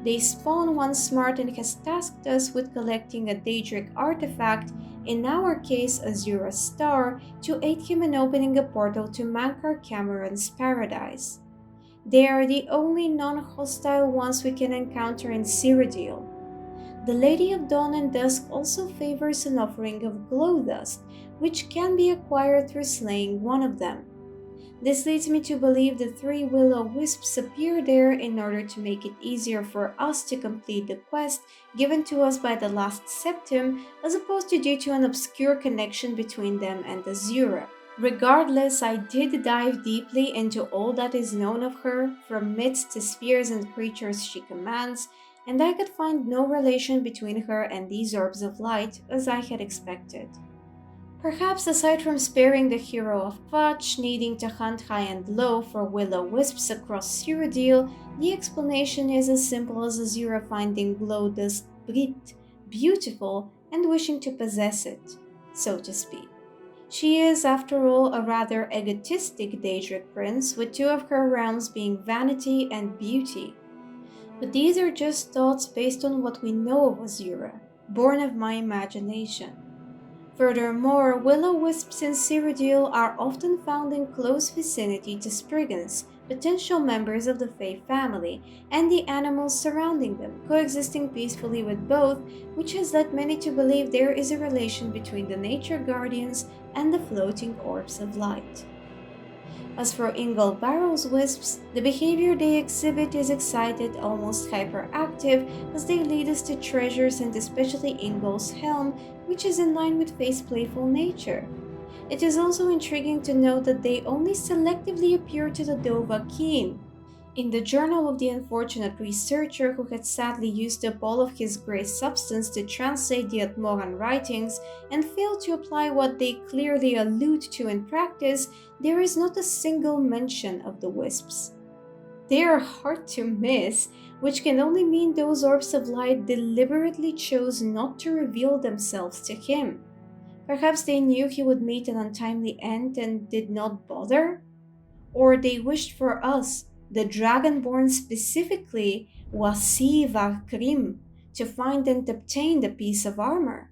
They spawn once Martin has tasked us with collecting a Daedric artifact, in our case Azura's star, to aid him in opening a portal to Mankar Cameron's paradise. They are the only non-hostile ones we can encounter in Cyrodiil. The Lady of Dawn and Dusk also favors an offering of glow dust, which can be acquired through slaying one of them. This leads me to believe the 3 willow wisps appear there in order to make it easier for us to complete the quest given to us by the last septim, as opposed to due to an obscure connection between them and Azura. Regardless, I did dive deeply into all that is known of her, from myths to spheres and creatures she commands, and I could find no relation between her and these orbs of light as I had expected. Perhaps aside from sparing the hero of Fatch needing to hunt high and low for willow wisps across Cyrodiil, the explanation is as simple as Azura finding glow dust Brit beautiful and wishing to possess it, so to speak. She is, after all, a rather egotistic Daedric prince, with 2 of her realms being vanity and beauty. But these are just thoughts based on what we know of Azura, born of my imagination. Furthermore, willow wisps in Cyrodiil are often found in close vicinity to spriggans, potential members of the Fae family, and the animals surrounding them, coexisting peacefully with both, which has led many to believe there is a relation between the nature guardians and the floating orbs of light. As for Yngol Barrow's wisps, the behavior they exhibit is excited, almost hyperactive, as they lead us to treasures and especially Yngol's helm, which is in line with Fae's playful nature. It is also intriguing to note that they only selectively appear to the Dova Kyne. In the journal of the unfortunate researcher who had sadly used up all of his grey substance to translate the Atmoran writings and failed to apply what they clearly allude to in practice, there is not a single mention of the wisps. They are hard to miss, which can only mean those orbs of light deliberately chose not to reveal themselves to him. Perhaps they knew he would meet an untimely end and did not bother? Or they wished for us, the Dragonborn specifically, Wasi Vakrim, to find and obtain the piece of armor.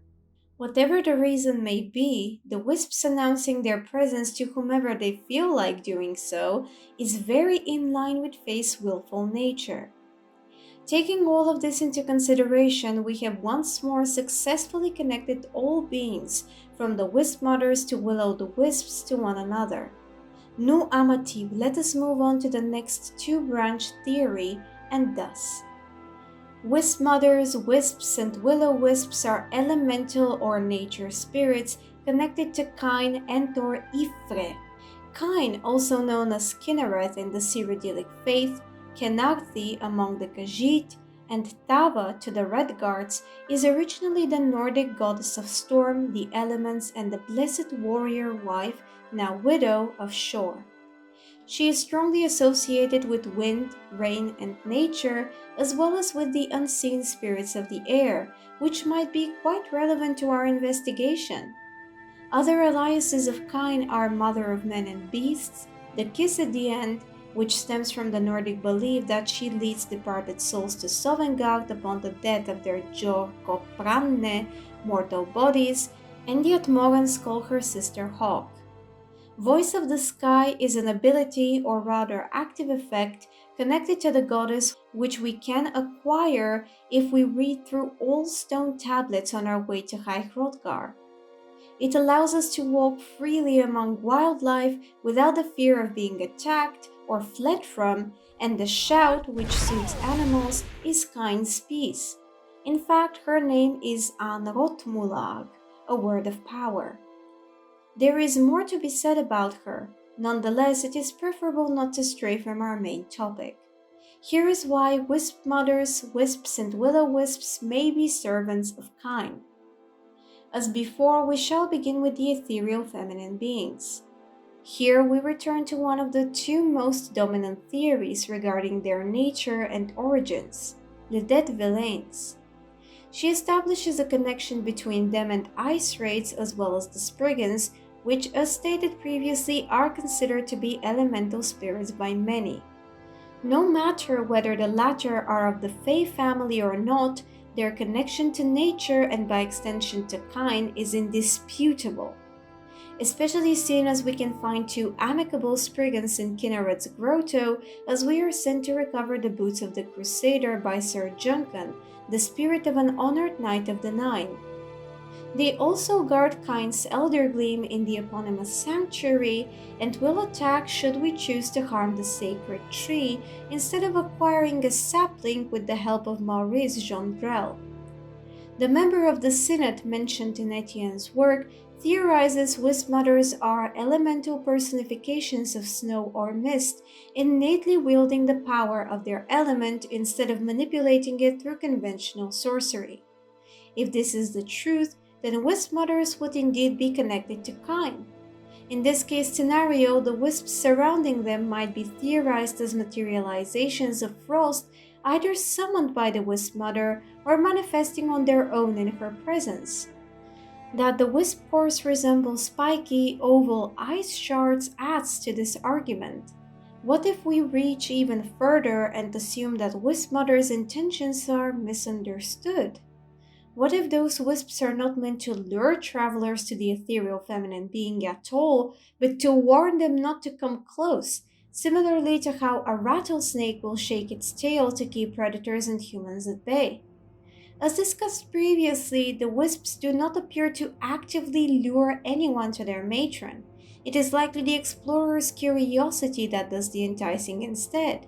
Whatever the reason may be, the wisps announcing their presence to whomever they feel like doing so is very in line with Fae's willful nature. Taking all of this into consideration, we have once more successfully connected all beings, from the Wispmothers to Will-o'-the-Wisps, to one another. Nu Amati, let us move on to the next 2-branch theory, and thus. Wispmothers, wisps, and will-o'-wisps are elemental or nature spirits connected to Kyne and or Ifre. Kyne, also known as Kinnereth in the Cyrodiilic faith, Kenagthi among the Khajiit, and Tava to the Red Guards is originally the Nordic goddess of storm, the elements, and the blessed warrior wife, now widow, of Shor. She is strongly associated with wind, rain, and nature, as well as with the unseen spirits of the air, which might be quite relevant to our investigation. Other alliances of Kyne are Mother of Men and Beasts, the Kiss at the End, which stems from the Nordic belief that she leads departed souls to Sovngarde upon the death of their Jorkopranne, mortal bodies, and the Atmorans call her sister Hawk. Voice of the Sky is an ability, or rather active effect, connected to the goddess which we can acquire if we read through all stone tablets on our way to High Hrothgar. It allows us to walk freely among wildlife without the fear of being attacked or fled from, and the shout, which suits animals, is Kyne's peace. In fact, her name is Anrotmulag, a word of power. There is more to be said about her. Nonetheless, it is preferable not to stray from our main topic. Here is why Wispmothers, Wisps, and Will-o-Wisps may be servants of Kyne. As before, we shall begin with the ethereal feminine beings. Here we return to one of the two most dominant theories regarding their nature and origins, Les Dead Villains. She establishes a connection between them and ice wraiths as well as the Spriggans, which, as stated previously, are considered to be elemental spirits by many. No matter whether the latter are of the Fae family or not, their connection to nature and by extension to Kyne is indisputable, especially seeing as we can find two amicable Spriggans in Kinnared's grotto as we are sent to recover the boots of the Crusader by Sir Juncan, the spirit of an honored Knight of the Nine. They also guard Kyne's Elder Gleam in the eponymous sanctuary and will attack should we choose to harm the sacred tree instead of acquiring a sapling with the help of Maurice Jondrel. The member of the Synod mentioned in Etienne's work theorizes Wispmothers are elemental personifications of snow or mist, innately wielding the power of their element instead of manipulating it through conventional sorcery. If this is the truth, then Wispmothers would indeed be connected to Kyne. In this case scenario, the wisps surrounding them might be theorized as materializations of frost, either summoned by the Wispmother or manifesting on their own in her presence. That the wisp cores resemble spiky, oval ice shards adds to this argument. What if we reach even further and assume that Wispmother's intentions are misunderstood? What if those wisps are not meant to lure travelers to the ethereal feminine being at all, but to warn them not to come close, similarly to how a rattlesnake will shake its tail to keep predators and humans at bay? As discussed previously, the wisps do not appear to actively lure anyone to their matron. It is likely the explorer's curiosity that does the enticing instead.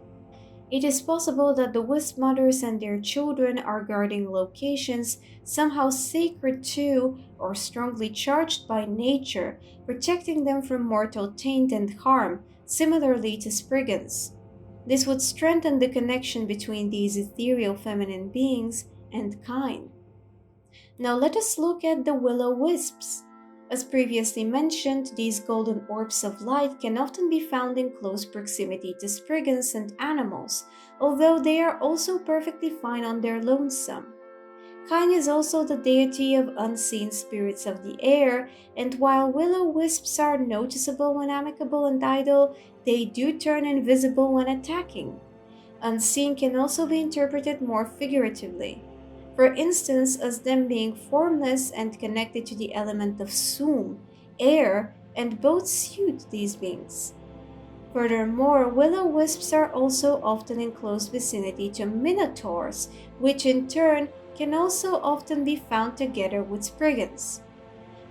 It is possible that the Wispmothers and their children are guarding locations somehow sacred to or strongly charged by nature, protecting them from mortal taint and harm, similarly to Spriggans. This would strengthen the connection between these ethereal feminine beings and Kyne. Now let us look at the Will-o-Wisps. As previously mentioned, these golden orbs of light can often be found in close proximity to Spriggans and animals, although they are also perfectly fine on their lonesome. Kyne is also the deity of unseen spirits of the air, and while will-o-wisps are noticeable when amicable and idle, they do turn invisible when attacking. Unseen can also be interpreted more figuratively. For instance, as them being formless and connected to the element of Sum, air, and both suit these beings. Furthermore, will-o-wisps are also often in close vicinity to minotaurs, which in turn can also often be found together with Spriggans.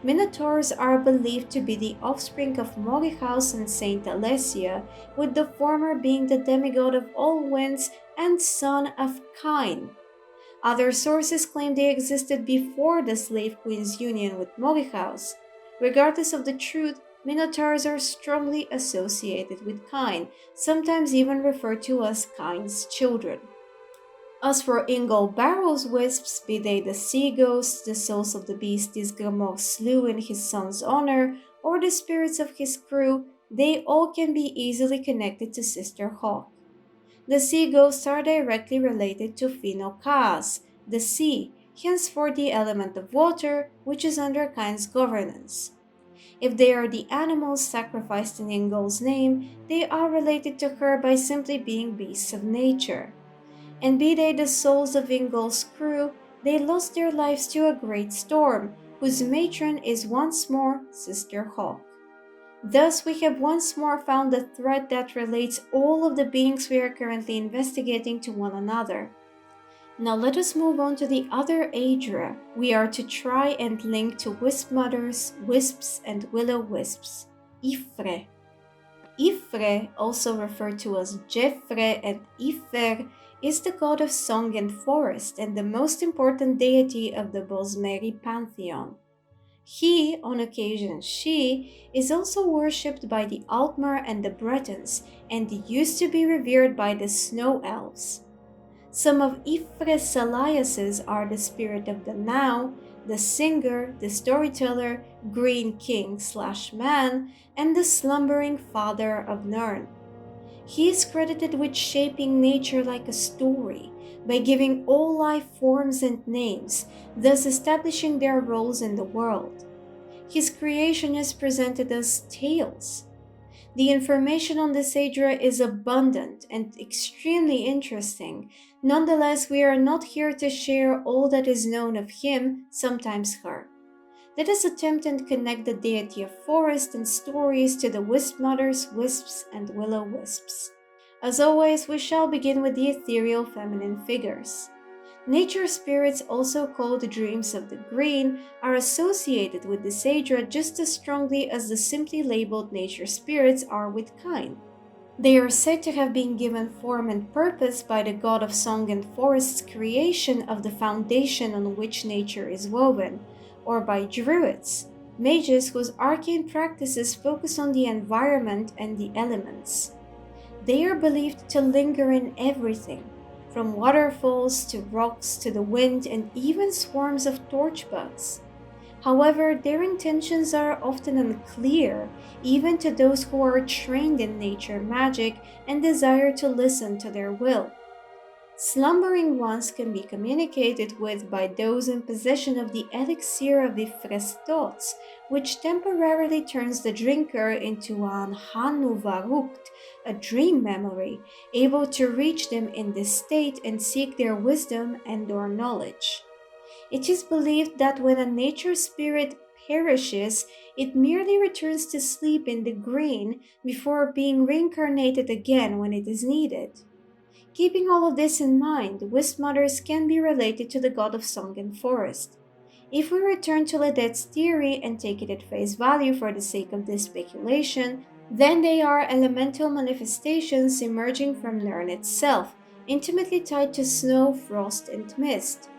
Minotaurs are believed to be the offspring of Morihaus and Saint Alessia, with the former being the demigod of all winds and son of Kyne. Other sources claim they existed before the Slave Queen's union with Morihaus. Regardless of the truth, Minotaurs are strongly associated with Kyne, sometimes even referred to as Kyne's children. As for Yngol Barrow's wisps, be they the sea ghosts, the souls of the beasties Gramor slew in his son's honor, or the spirits of his crew, they all can be easily connected to Sister Hawk. The sea ghosts are directly related to Finokaz, the sea, henceforth the element of water, which is under Kyne's governance. If they are the animals sacrificed in Yngol's name, they are related to her by simply being beasts of nature. And be they the souls of Yngol's crew, they lost their lives to a great storm, whose matron is once more Sister Hawk. Thus, we have once more found a thread that relates all of the beings we are currently investigating to one another. Now let us move on to the other Aedra we are to try and link to Wispmothers, Wisps, and Will-o-Wisps, Ifre. Ifre, also referred to as Jeffre and Ifer, is the god of song and forest and the most important deity of the Bosmeri pantheon. He, on occasion she, is also worshipped by the Altmer and the Bretons and used to be revered by the Snow Elves. Some of Ifre's aliases are the spirit of the now, the singer, the storyteller, green king/man, and the slumbering father of Nirn. He is credited with shaping nature like a story, by giving all life forms and names, thus establishing their roles in the world. His creation is presented as tales. The information on this Aedra is abundant and extremely interesting. Nonetheless, we are not here to share all that is known of him, sometimes her. Let us attempt and connect the deity of forest and stories to the Wispmothers, Wisps, and Will-o-Wisps. As always, we shall begin with the ethereal feminine figures. Nature spirits, also called dreams of the green, are associated with the Aedra just as strongly as the simply labeled nature spirits are with Kyne. They are said to have been given form and purpose by the god of song and forest's creation of the foundation on which nature is woven, or by druids, mages whose arcane practices focus on the environment and the elements. They are believed to linger in everything, from waterfalls to rocks to the wind and even swarms of torchbugs. However, their intentions are often unclear, even to those who are trained in nature magic and desire to listen to their will. Slumbering ones can be communicated with by those in possession of the elixir of Ifre's thoughts, which temporarily turns the drinker into an Hanuvarukt, a dream memory, able to reach them in this state and seek their wisdom and/or knowledge. It is believed that when a nature spirit perishes, it merely returns to sleep in the green before being reincarnated again when it is needed. Keeping all of this in mind, Wispmothers can be related to the god of song and forest. If we return to Ledette's theory and take it at face value for the sake of this speculation, then they are elemental manifestations emerging from Nirn itself, intimately tied to snow, frost, and mist.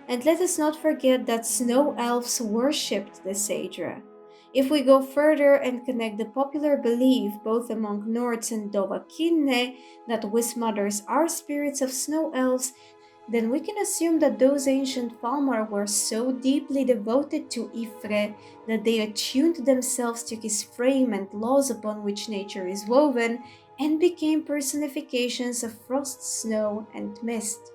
And let us not forget that snow elves worshipped the Aedra. If we go further and connect the popular belief both among Nords and Dovahkiin that Wispmothers are spirits of snow elves, then we can assume that those ancient Falmar were so deeply devoted to Ifre that they attuned themselves to his frame and laws upon which nature is woven and became personifications of frost, snow, and mist.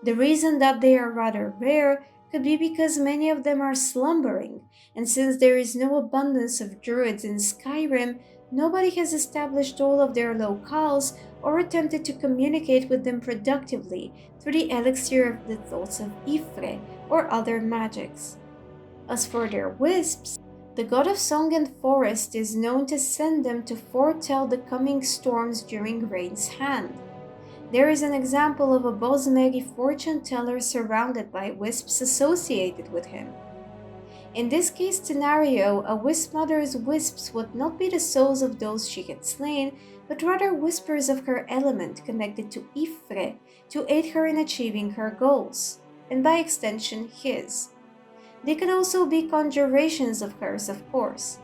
The reason that they are rather rare could be because many of them are slumbering, and since there is no abundance of druids in Skyrim, nobody has established all of their locales or attempted to communicate with them productively through the elixir of the thoughts of Ifre or other magics. As for their wisps, the god of song and forest is known to send them to foretell the coming storms during rain's hand. There is an example of a Bosmeri fortune teller surrounded by wisps associated with him. In this case scenario, a Wispmother's wisps would not be the souls of those she had slain, but rather whispers of her element connected to Ifre to aid her in achieving her goals, and by extension his. They can also be conjurations of hers, of course.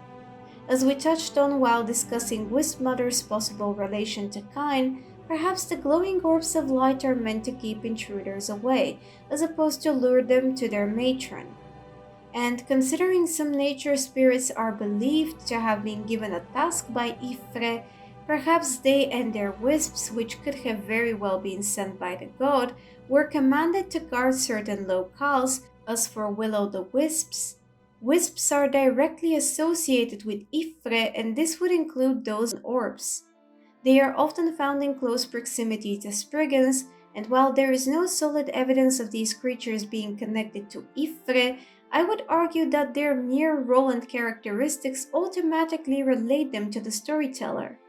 As we touched on while discussing Wispmother's possible relation to Kyne, perhaps the glowing orbs of light are meant to keep intruders away, as opposed to lure them to their matron. And considering some nature spirits are believed to have been given a task by Ifre, perhaps they and their wisps, which could have very well been sent by the god, were commanded to guard certain locales. As for Willow the Wisps, wisps are directly associated with Ifre, and this would include those orbs. They are often found in close proximity to Spriggans, and while there is no solid evidence of these creatures being connected to Ifre, I would argue that their mere role and characteristics automatically relate them to the storyteller.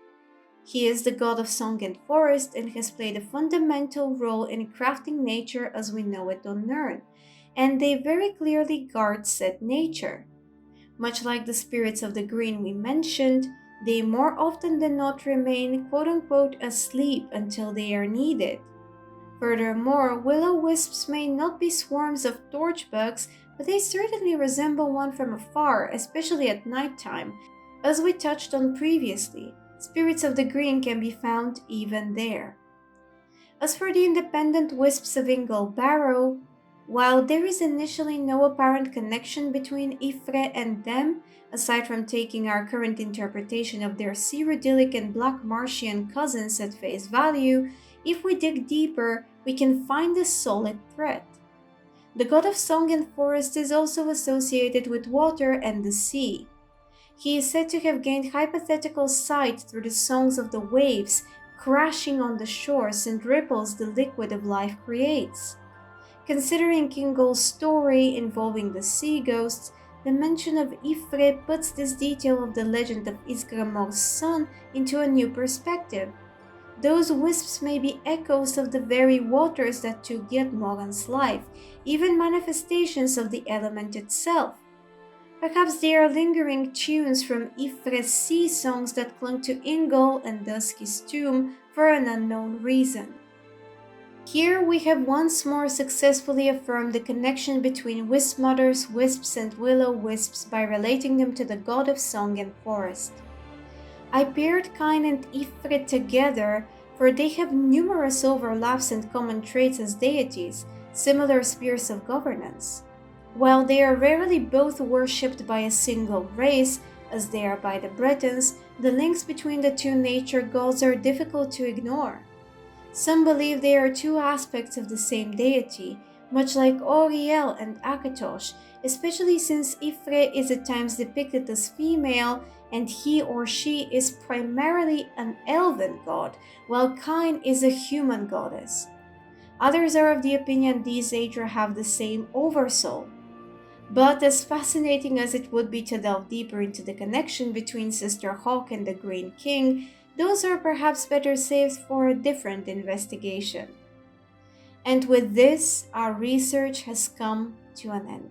He is the god of song and forest and has played a fundamental role in crafting nature as we know it on Nirn, and they very clearly guard said nature. Much like the spirits of the green we mentioned, they more often than not remain quote-unquote asleep until they are needed. Furthermore, will-o-wisps may not be swarms of torchbugs, but they certainly resemble one from afar, especially at nighttime. As we touched on previously, spirits of the green can be found even there. As for the independent wisps of Yngol Barrow, while there is initially no apparent connection between Ifre and them, aside from taking our current interpretation of their Cyrodiilic and Black Martian cousins at face value, if we dig deeper, we can find a solid thread. The god of song and forest is also associated with water and the sea. He is said to have gained hypothetical sight through the songs of the waves crashing on the shores and ripples the liquid of life creates. Considering Yngol's story involving the sea ghosts, the mention of Ifre puts this detail of the legend of Isgramor's son into a new perspective. Those wisps may be echoes of the very waters that took Yetmoran's life, even manifestations of the element itself. Perhaps they are lingering tunes from Ifre's sea songs that clung to Yngol and thus his tomb for an unknown reason. Here we have once more successfully affirmed the connection between Wispmothers, wisps and will-o-wisps by relating them to the god of song and forest. I paired Kyne and Ifre together for they have numerous overlaps and common traits as deities, similar spheres of governance. While they are rarely both worshipped by a single race, as they are by the Bretons, the links between the two nature gods are difficult to ignore. Some believe they are two aspects of the same deity, much like Auriel and Akatosh, especially since Ifre is at times depicted as female and he or she is primarily an elven god, while Kyne is a human goddess. Others are of the opinion these Aedra have the same oversoul. But as fascinating as it would be to delve deeper into the connection between Sister Hawk and the Green King, those are perhaps better saved for a different investigation. And with this, our research has come to an end.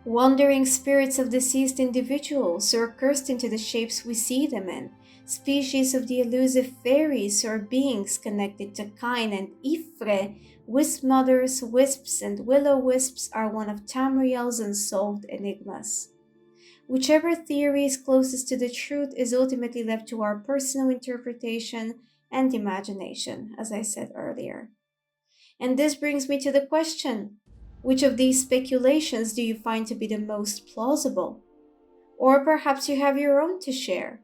Wandering spirits of deceased individuals or cursed into the shapes we see them in, species of the elusive fairies or beings connected to Kyne and Ifre, Wispmothers, wisps, and will-o-wisps are one of Tamriel's unsolved enigmas. Whichever theory is closest to the truth is ultimately left to our personal interpretation and imagination, as I said earlier. And this brings me to the question, which of these speculations do you find to be the most plausible? Or perhaps you have your own to share.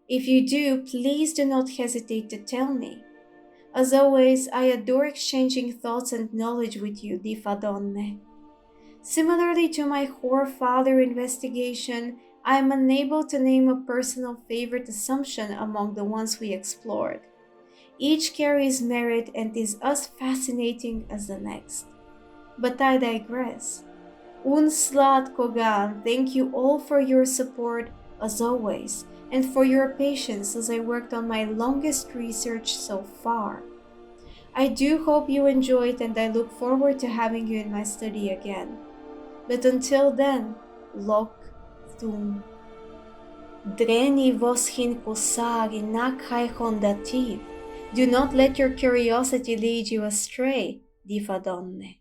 If you do, please do not hesitate to tell me. As always, I adore exchanging thoughts and knowledge with you, di fahdon. Similarly to my Whorefather investigation, I am unable to name a personal favorite assumption among the ones we explored. Each carries merit and is as fascinating as the next. But I digress. Unslat Kogan, thank you all for your support, as always, and for your patience as I worked on my longest research so far. I do hope you enjoyed and I look forward to having you in my study again. But until then, Lok Thu'um. Dreni voshin kusari nakhai hondativ. Do not let your curiosity lead you astray, di fahdon.